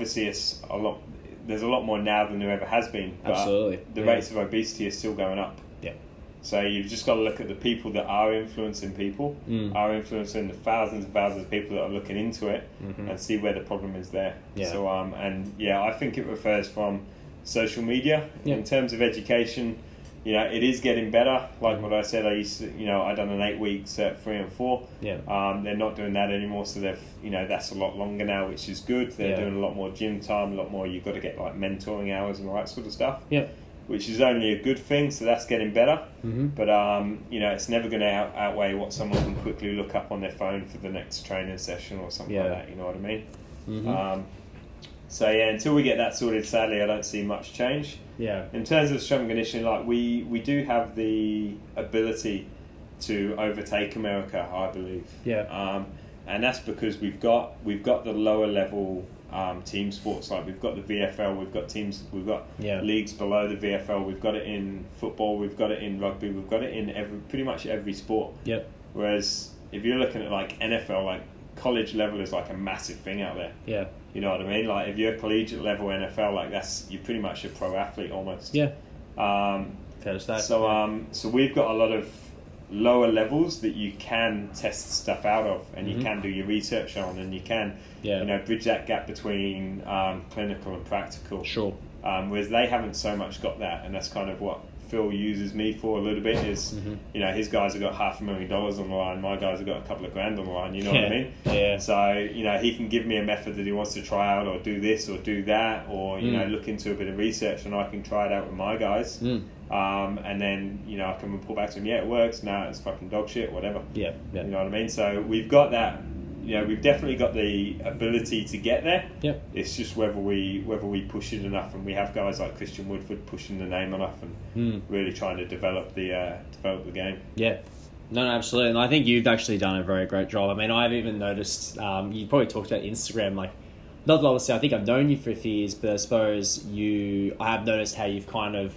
lot, there's a lot more now than there ever has been. But Absolutely. the rates of obesity are still going up. Yeah. So you've just got to look at the people that are influencing people, are influencing the thousands and thousands of people that are looking into it, and see where the problem is there. Yeah. So, I think it refers from social media. Yeah. In terms of education, you know, it is getting better. Like what I said, I done an 8 weeks at 3 and 4. Yeah. They're not doing that anymore, so that's a lot longer now, which is good. They're doing a lot more gym time, a lot more. You've got to get like mentoring hours and all that sort of stuff. Yeah. Which is only a good thing, so that's getting better. But you know, it's never going to outweigh what someone can quickly look up on their phone for the next training session or something like that. You know what I mean? So until we get that sorted, sadly, I don't see much change. Yeah. In terms of strength and conditioning, like we do have the ability to overtake America, I believe. Yeah. And that's because we've got the lower level team sports. Like we've got the VFL, we've got leagues below the VFL. We've got it in football, we've got it in rugby, we've got it in pretty much every sport. Yep. Whereas if you're looking at like NFL, like college level is like a massive thing out there. Yeah. You know what I mean? Like if you're collegiate level NFL, like you're pretty much a pro athlete almost. Yeah. Fair to say. So we've got a lot of lower levels that you can test stuff out of, and you can do your research on, and you can, you know, bridge that gap between clinical and practical. Sure. Whereas they haven't so much got that, and that's kind of what Phil uses me for a little bit. Is you know, his guys have got $500,000 on the line, my guys have got a couple of grand on the line. You know what I mean? Yeah. So you know, he can give me a method that he wants to try out, or do this or do that, or you know, look into a bit of research, and I can try it out with my guys. And then you know, I can report back to him. Yeah, it works. No, it's fucking dog shit. Whatever. Yeah. You know what I mean? So we've got that. You know, we've definitely got the ability to get there. Yep. It's just whether we push it enough, and we have guys like Christian Woodford pushing the name enough and really trying to develop the game. Yeah. No, absolutely. And I think you've actually done a very great job. I mean, I've even noticed, you probably talked about Instagram, like, not that obviously I think I've known you for a few years, but I suppose I have noticed how you've kind of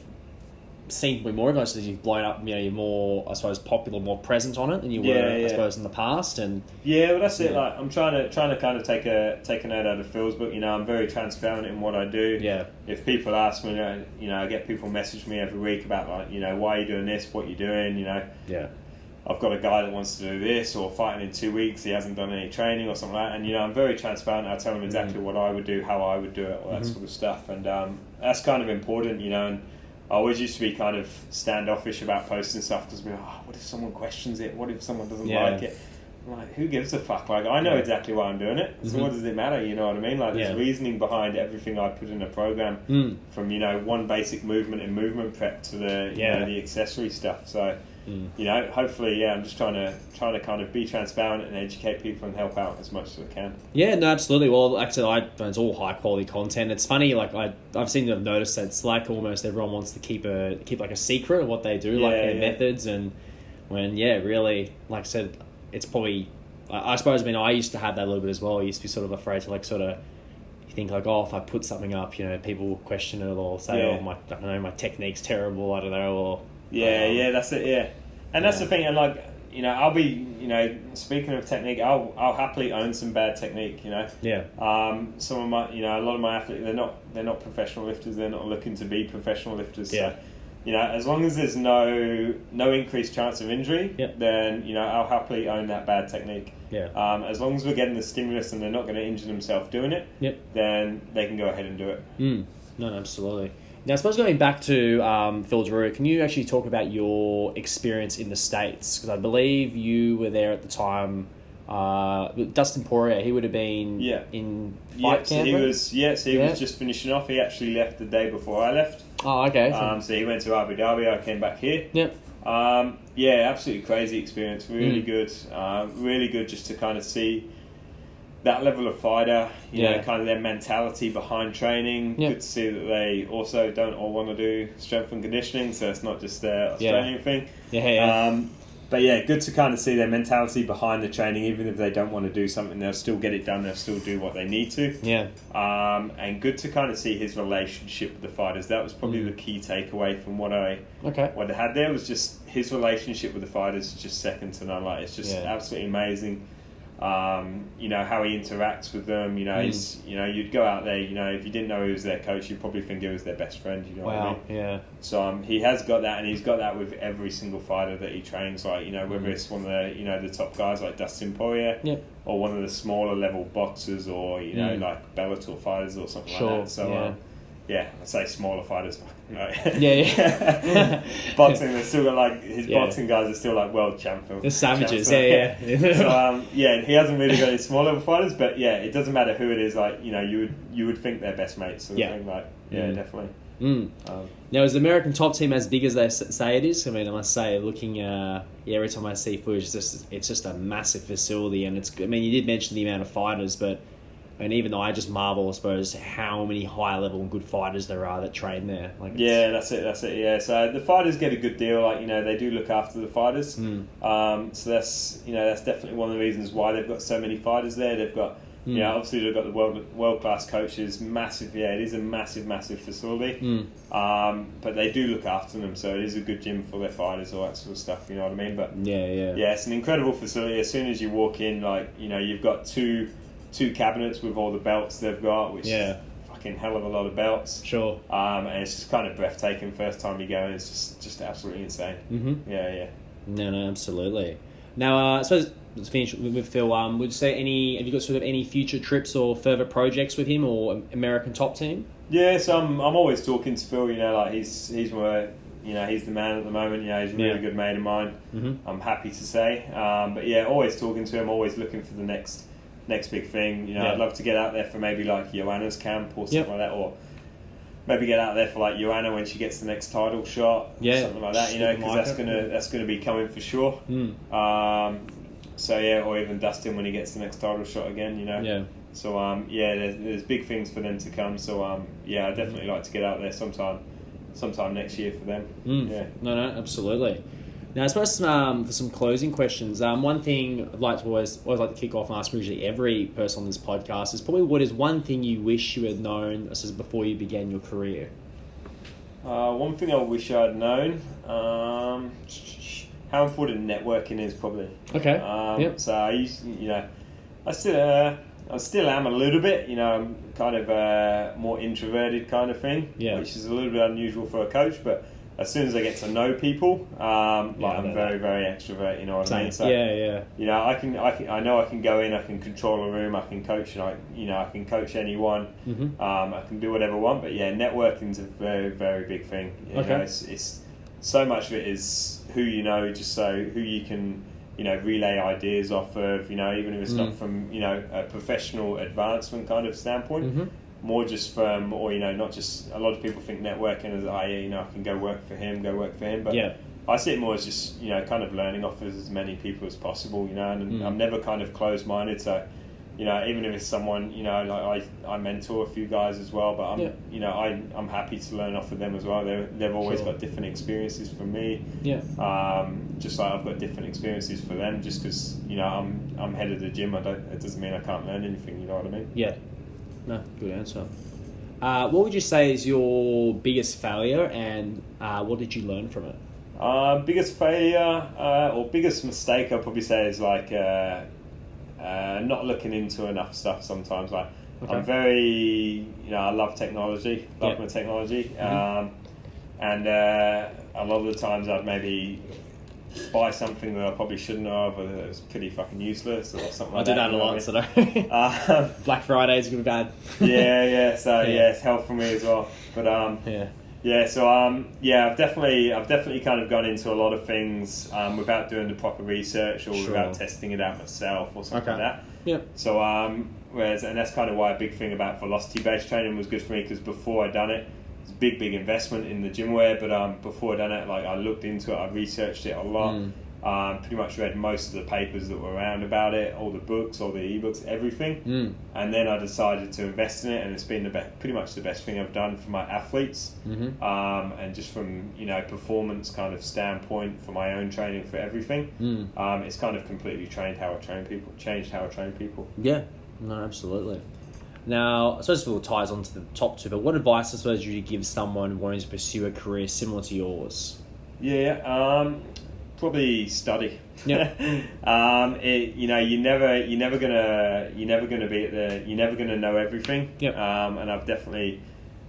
seem to be more of us as you've blown up. You know, you're more, I suppose, popular, more present on it than you were, I suppose, in the past. And well, that's it. Like, I'm trying to kind of take a note out of Phil's book. You know, I'm very transparent in what I do. Yeah. If people ask me, you know, I get people message me every week about like, you know, why are you doing this? What you're doing? You know. Yeah. I've got a guy that wants to do this, or fighting in 2 weeks, he hasn't done any training or something like that. And, you know, I'm very transparent. I tell him exactly what I would do, how I would do it, all that sort of stuff. And that's kind of important, you know. And I always used to be kind of standoffish about posting stuff because what if someone questions it? What if someone doesn't like it? I'm like, who gives a fuck? Like, I know exactly why I'm doing it. So what does it matter? You know what I mean? Like, there's reasoning behind everything I put in a program, from, you know, one basic movement and movement prep to the, you know, the accessory stuff. So, you know, hopefully, I'm just trying to kind of be transparent and educate people and help out as much as I can. Yeah, no, absolutely. Well, actually, it's all high quality content. It's funny, like I've seen them notice that it's like almost everyone wants to keep like a secret of what they do, like their methods, and when really, like I said, it's probably, I suppose, I mean, I used to have that a little bit as well. I used to be sort of afraid to like sort of, you think like, if I put something up, you know, people will question it or say, my technique's terrible, I don't know, or that's it, and that's the thing. And like, you know, I'll be, you know, speaking of technique, I'll happily own some bad technique, you know. Some of my, you know, a lot of my athletes, they're not professional lifters, they're not looking to be professional lifters. So, you know, as long as there's no increased chance of injury, then, you know, I'll happily own that bad technique. As long as we're getting the stimulus and they're not going to injure themselves doing it, then they can go ahead and do it. No, absolutely. Now, I suppose going back to Phil Daru, can you actually talk about your experience in the States? Because I believe you were there at the time. Dustin Poirier, he would have been in fight camp. So he was just finishing off. He actually left the day before I left. Oh, okay. So he went to Abu Dhabi. I came back here. Absolutely crazy experience. Really good. Really good just to kind of see that level of fighter, you Yeah. know, kind of their mentality behind training. Yeah. Good to see that they also don't all want to do strength and conditioning, so it's not just their Australian thing. Yeah. But yeah, good to kind of see their mentality behind the training. Even if they don't want to do something, they'll still get it done. They'll still do what they need to. Yeah. And good to kind of see his relationship with the fighters. That was probably the key takeaway from what I had there, was just his relationship with the fighters is just second to none. Like, it's just absolutely amazing. You know, how he interacts with them. You know, he's, you know, you'd go out there, you know, if you didn't know he was their coach, you'd probably think he was their best friend. You know what I mean? Yeah. So he has got that, and he's got that with every single fighter that he trains. Like, you know, whether it's one of the, you know, the top guys like Dustin Poirier, or one of the smaller level boxers, or, you know, like Bellator fighters or something like that. So I say smaller fighters. Boxing, they're still got like his boxing guys are still like world champions. The savages, So he hasn't really got his small level fighters, but it doesn't matter who it is. Like, you know, you would think they're best mates. Sort of thing. Like, definitely. Now, is the American top team as big as they say it is? I mean, I must say, looking, every time I see footage, it's just a massive facility, and it's. I mean, you did mention the amount of fighters, but. And even though I just marvel, I suppose, how many high-level and good fighters there are that train there. Like, that's it. Yeah, so the fighters get a good deal. Like, you know, they do look after the fighters. So that's, you know, that's definitely one of the reasons why they've got so many fighters there. They've got, you know, obviously they've got the world-class coaches. Massive, it is a massive facility. But they do look after them, so it is a good gym for their fighters, all that sort of stuff. You know what I mean? But yeah, it's an incredible facility. As soon as you walk in, like, you know, you've got two cabinets with all the belts they've got, which is fucking hell of a lot of belts. Sure. And it's just kind of breathtaking first time you go, and it's just absolutely insane. No, absolutely. Now, I suppose let's finish with Phil. Would you say have you got sort of any future trips or further projects with him or American top team? Yeah, so I'm always talking to Phil. You know, like he's my, you know, he's the man at the moment. You know, he's a really good mate of mine. I'm happy to say. But yeah, always talking to him, always looking for the next big thing. You know, I'd love to get out there for maybe like Joanna's camp or something like that, or maybe get out there for like Joanna when she gets the next title shot, something like that. You know, because that's gonna be coming for sure. So or even Dustin when he gets the next title shot again. You know. So there's big things for them to come. So I'd definitely like to get out there sometime next year for them. No, absolutely. Now, I suppose for some closing questions, one thing I'd like to always like to kick off and ask usually every person on this podcast is probably what is one thing you wish you had known before you began your career? One thing I wish I'd known, how important networking is probably. Okay. So I still am a little bit, you know, I'm kind of more introverted kind of thing, which is a little bit unusual for a coach, but as soon as I get to know people, I'm very, very extrovert. You know what I mean? So, you know, I know I can go in, I can control a room, I can coach, I can coach anyone. I can do whatever I want. But networking's a very, very big thing. You know, it's so much of it is who you know, just so who you can, you know, relay ideas off of. You know, even if it's not from, you know, a professional advancement kind of standpoint. More just from, or, you know, not just, a lot of people think networking as, you know, I can go work for him, but I see it more as just, you know, kind of learning off of as many people as possible, you know, and I'm never kind of closed-minded, so, you know, even if it's someone, you know, like I mentor a few guys as well, but you know, I'm happy to learn off of them as well. They've always got different experiences from me, just like I've got different experiences for them, just because, you know, I'm head of the gym, it doesn't mean I can't learn anything, you know what I mean? No, good answer. What would you say is your biggest failure, and what did you learn from it? Biggest failure or biggest mistake I'd probably say is like not looking into enough stuff sometimes. Like I'm very, you know, I love technology, my technology, and a lot of the times I'd maybe buy something that I probably shouldn't have, or that it was pretty fucking useless or something like that. I do that a lot, so Black Fridays can be bad. So it's helped for me as well. But so I've definitely kind of gone into a lot of things without doing the proper research or without testing it out myself or something like that. So and that's kind of why a big thing about velocity-based training was good for me, because before I'd done it, it's a big investment in the gym wear, but before I done it, like I looked into it, I researched it a lot, Pretty much read most of the papers that were around about it, all the books, all the ebooks, everything. And then I decided to invest in it, and it's been pretty much the best thing I've done for my athletes. And just from, you know, performance kind of standpoint, for my own training, for everything. It's kind of completely changed how I train people. Yeah, no, absolutely. Now, I suppose it all ties on to the top two, but what advice, I suppose, would you give someone wanting to pursue a career similar to yours? Yeah, probably study. Yeah. You know, you're never gonna know everything. Yep. And I've definitely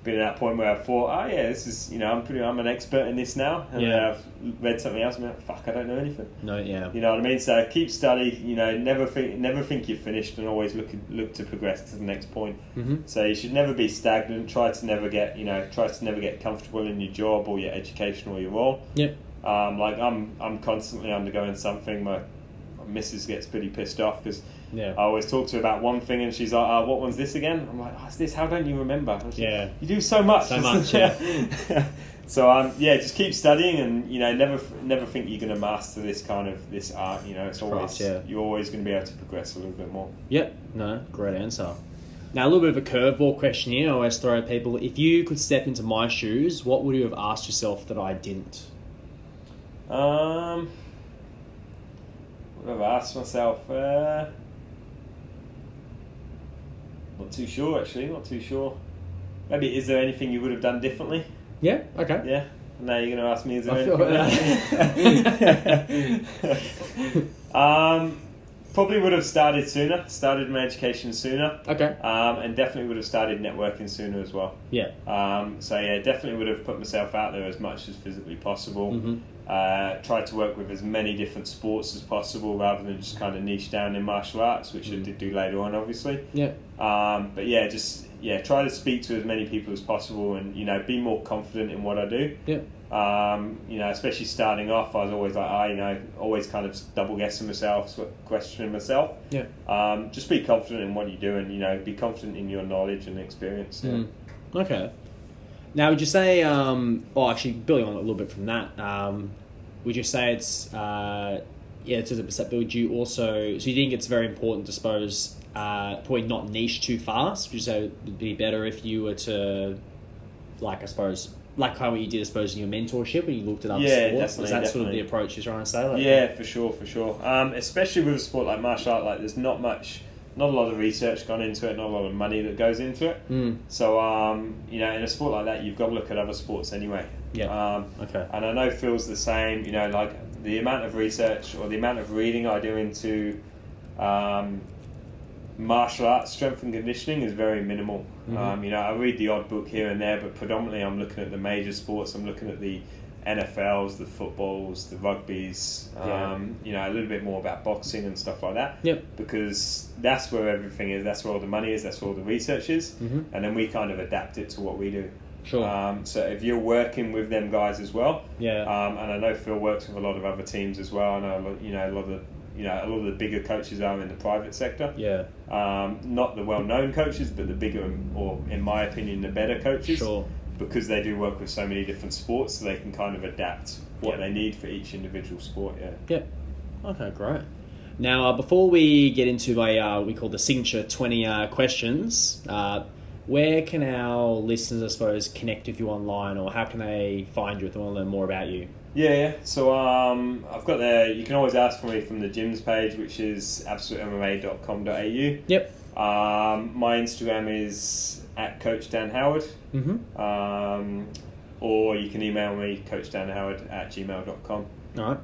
been at that point where I thought, oh yeah, this is, you know, I'm an expert in this now, and then I've read something else and I'm like, fuck, I don't know anything. No, yeah. You know what I mean? So keep study. You know, never think you're finished, and always look to progress to the next point. So you should never be stagnant. Try to never get comfortable in your job or your education or your role. Yep. Like I'm constantly undergoing something. My missus gets pretty pissed off because I always talk to her about one thing and she's like, what one's this again? I'm like, it's this, how don't you remember? Like, you do so much. So just keep studying, and you know, never think you're going to master this art. You know, it's always you're always going to be able to progress a little bit more. Yep. No, great answer. Now, a little bit of a curveball question here. I always throw at people: if you could step into my shoes, what would you have asked yourself that I didn't? What have I asked myself? Not too sure, actually. Not too sure. Maybe, is there anything you would have done differently? Yeah. Okay. Yeah. Now you're going to ask me, is there anything? Probably would have started my education sooner. Okay. And definitely would have started networking sooner as well. Yeah. Definitely would have put myself out there as much as physically possible. Tried to work with as many different sports as possible rather than just kind of niche down in martial arts, which I did do later on, obviously. Yeah. Try to speak to as many people as possible, and you know, be more confident in what I do. Yeah. You know, especially starting off, I was always like, always kind of double guessing myself, questioning myself. Yeah. Just be confident in what you do, and you know, be confident in your knowledge and experience. Yeah. Okay. Now, would you say, actually, building on a little bit from that, would you say it's, it's a percent, but would you also, so you think it's very important to suppose, probably not niche too fast? Would you say it would be better if you were to, like, I suppose, like kind of what you did, I suppose, in your mentorship when you looked at other sports? Definitely. Is that sort of the approach you're trying to say? Like, for sure. Especially with a sport like martial art, like there's not a lot of research gone into it, not a lot of money that goes into it. So, you know, in a sport like that, you've got to look at other sports anyway. Yeah. Okay. And I know Phil's the same. You know, like the amount of research or the amount of reading I do into martial arts strength and conditioning is very minimal. You know, I read the odd book here and there, but predominantly I'm looking at the major sports. I'm looking at the NFLs, the footballs, the rugbies, you know, a little bit more about boxing and stuff like that. Yep. Because that's where everything is, that's where all the money is, that's where all the research is. And then we kind of adapt it to what we do. Sure. So if you're working with them guys as well, and I know Phil works with a lot of other teams as well, I know, you know, a lot of the bigger coaches are in the private sector. Yeah. Not the well-known coaches, but the bigger, or in my opinion, the better coaches. Sure. Because they do work with so many different sports, so they can kind of adapt what they need for each individual sport. Yeah. Okay, great. Now, before we get into we call the signature 20 questions, where can our listeners, I suppose, connect with you online, or how can they find you if they want to learn more about you? Yeah. So I've got you can always ask for me from the gyms page, which is absolutemma.com.au. Yep. My Instagram is @CoachDanHoward. Or you can email me, coachdanhoward@gmail.com. All right.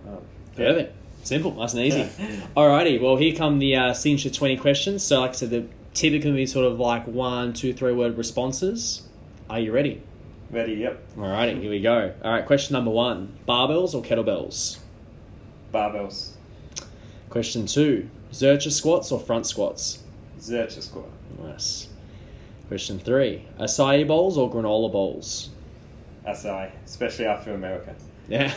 Perfect. Simple. Nice and easy. Alrighty. Well, here come the signature 20 questions. So, like I said, they're typically sort of like 1, 2, 3 word responses. Are you ready? Ready, yep. Alrighty, here we go. Alright, question number 1. Barbells or kettlebells? Barbells. Question 2. Zercher squats or front squats? Zercher squat. Nice. Question 3. Acai bowls or granola bowls? Acai, especially after America. Yeah.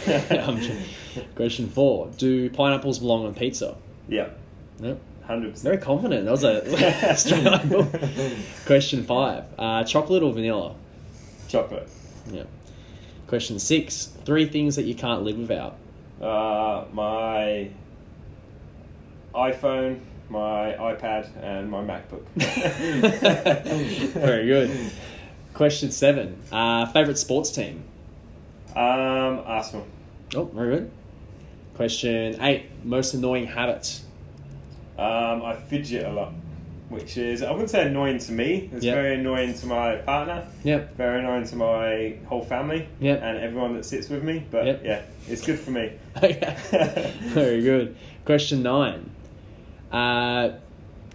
Question 4. Do pineapples belong on pizza? Yep. 100%. Very confident. That was a straight line. Question 5. Chocolate or vanilla? Chocolate. Yeah. Question 6. 3 things that you can't live without? My iPhone, my iPad, and my MacBook. Very good. Question 7. Favorite sports team? Arsenal. Oh, very good. Question 8. Most annoying habit? I fidget a lot, which is, I wouldn't say annoying to me. It's very annoying to my partner. Yep. Very annoying to my whole family. Yep. And everyone that sits with me. But yeah, it's good for me. Okay. Very good. Question 9.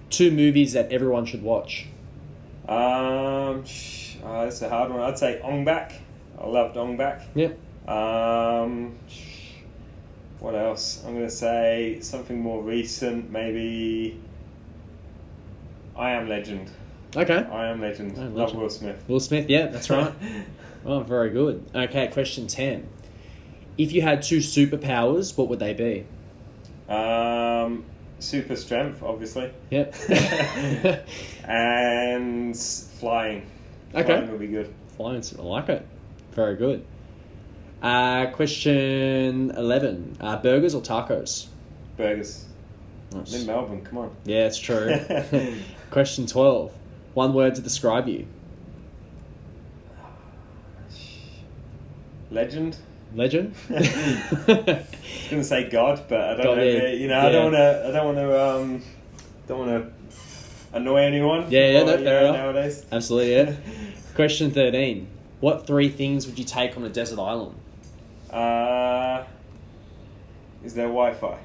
2 movies that everyone should watch? That's a hard one. I'd say Ong Bak. I loved Ong Bak. Yep. What else? I'm going to say something more recent, maybe I Am Legend. Okay. I Am Legend. I Am Love Legend. Will Smith. Will Smith, yeah, that's right. Oh, very good. Okay, question 10. If you had 2 superpowers, what would they be? Super strength, obviously. Yep. And flying. Okay. Flying would be good. Flying, I like it. Very good. Question 11. Burgers or tacos? Burgers. Nice. I'm in Melbourne, come on. Yeah, it's true. Question 12. 1 word to describe you. Legend. Legend? I was going to say God, but I don't God, know. yeah. I don't want to annoy anyone. Yeah, no, fair enough. Nowadays. Absolutely, yeah. Question 13. What 3 things would you take on a desert island? Is there Wi-Fi?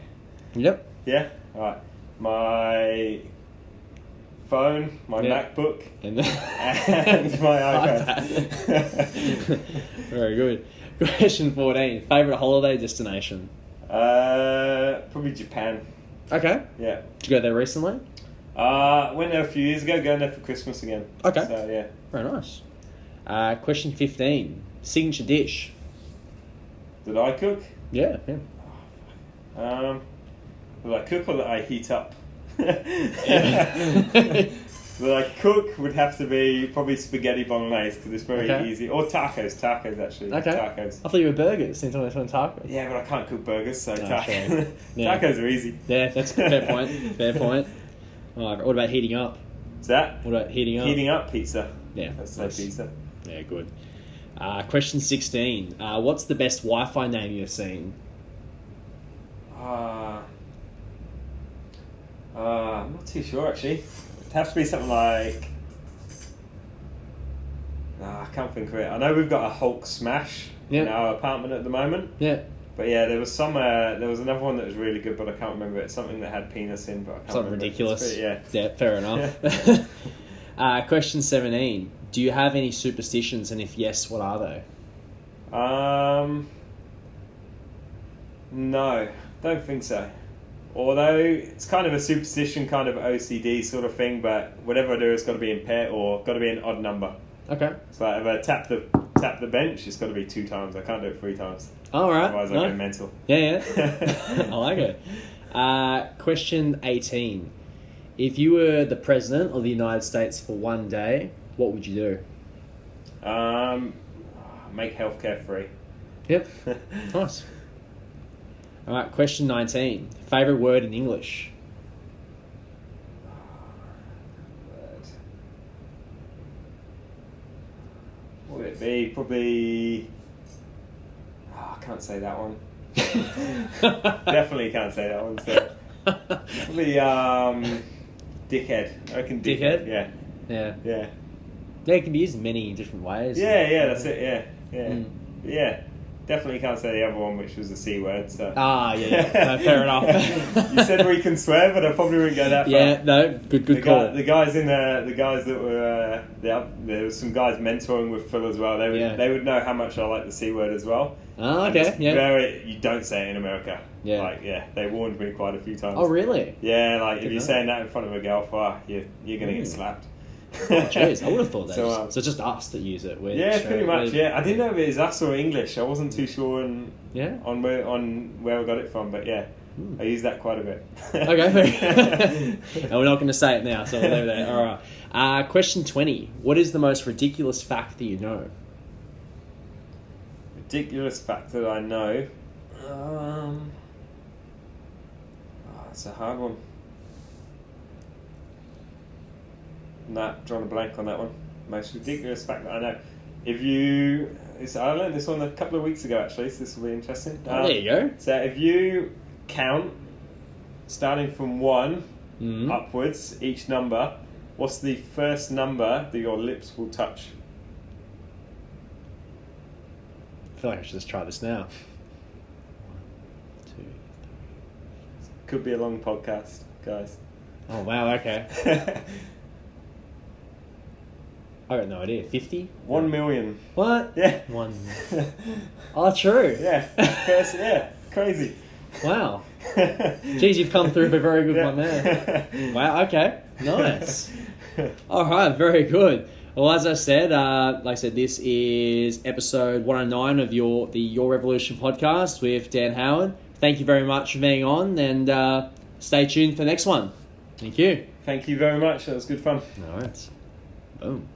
Yep. Yeah. All right. My phone, my MacBook, And and my iPad. Very good. Question 14. Favourite holiday destination? Probably Japan. Okay. Yeah. Did you go there recently? Went there a few years ago. Going there for Christmas again. Okay. So yeah. Very nice. Question 15. Signature dish? Did I cook? Yeah. Did I cook or did I heat up? That I cook would have to be probably spaghetti bolognese because it's very easy. Or tacos actually. Okay. Tacos. I thought you were burgers. Since I was on tacos. Yeah, but I can't cook burgers, so tacos. Sure. Yeah. Tacos are easy. Yeah, that's a fair point. Fair point. What about heating up? Is that? What about heating up? Heating up pizza. Yeah. Let's say pizza. Yeah, good. Question 16. What's the best Wi-Fi name you've seen? I'm not too sure actually. It'd have to be something like. I can't think of it. I know we've got a Hulk Smash in our apartment at the moment. Yeah. But yeah, there was another one that was really good, but I can't remember it. Something that had penis in, but I can't Something remember. ridiculous. Yeah, fair enough. Question 17. Do you have any superstitions, and if yes, what are they? No, don't think so. Although it's kind of a superstition, kind of OCD sort of thing, but whatever I do, it's got to be in pair or got to be an odd number. Okay. So if I tap the bench, it's got to be 2 times. I can't do it 3 times. All right. Otherwise, I go mental. Yeah. I like it. Question 18. If you were the president of the United States for one day, what would you do? Make healthcare free. Yep. Nice. All right. Question 19. Favorite word in English? What would it be? Probably. I can't say that one. Definitely can't say that one. So probably dickhead. I reckon dickhead. Yeah. Yeah, it can be used in many different ways. Yeah, that's it. Yeah. Definitely can't say the other one, which was the C word. So. Yeah. No, fair enough. You said we can swear, but I probably wouldn't go that far. Yeah, no, good call. The guys that were there was some guys mentoring with Phil as well. They would know how much I like the C word as well. Oh, okay. You don't say it in America. Yeah. They warned me quite a few times. Oh, really? Yeah, if you're saying that in front of a girl, you're gonna get slapped. Oh, jeez, I would have thought that. So it's just us that use it. Pretty much. Yeah, I didn't know if it was us or English. I wasn't too sure on where we got it from, but yeah, I use that quite a bit. Okay, no, we're not going to say it now, so we'll leave it there. All right. Question 20. What is the most ridiculous fact that you know? Ridiculous fact that I know. It's a hard one. Nah, drawing a blank on that one. Most ridiculous fact that I know. I learned this one a couple of weeks ago actually, so this will be interesting. There you go. So if you count, starting from 1 upwards, each number, what's the first number that your lips will touch? I feel like I should just try this now. 1, 2, 3. Could be a long podcast, guys. Oh wow, okay. I got no idea. 50? 1 million. What? Yeah. 1. Oh, true. Yeah. Crazy. Wow. Geez, you've come through with a very good one there. Wow, okay. Nice. All right, very good. Well, as I said, this is episode 109 of the Your Revolution podcast with Dan Howard. Thank you very much for being on, and stay tuned for the next one. Thank you. Thank you very much. That was good fun. All right. Boom.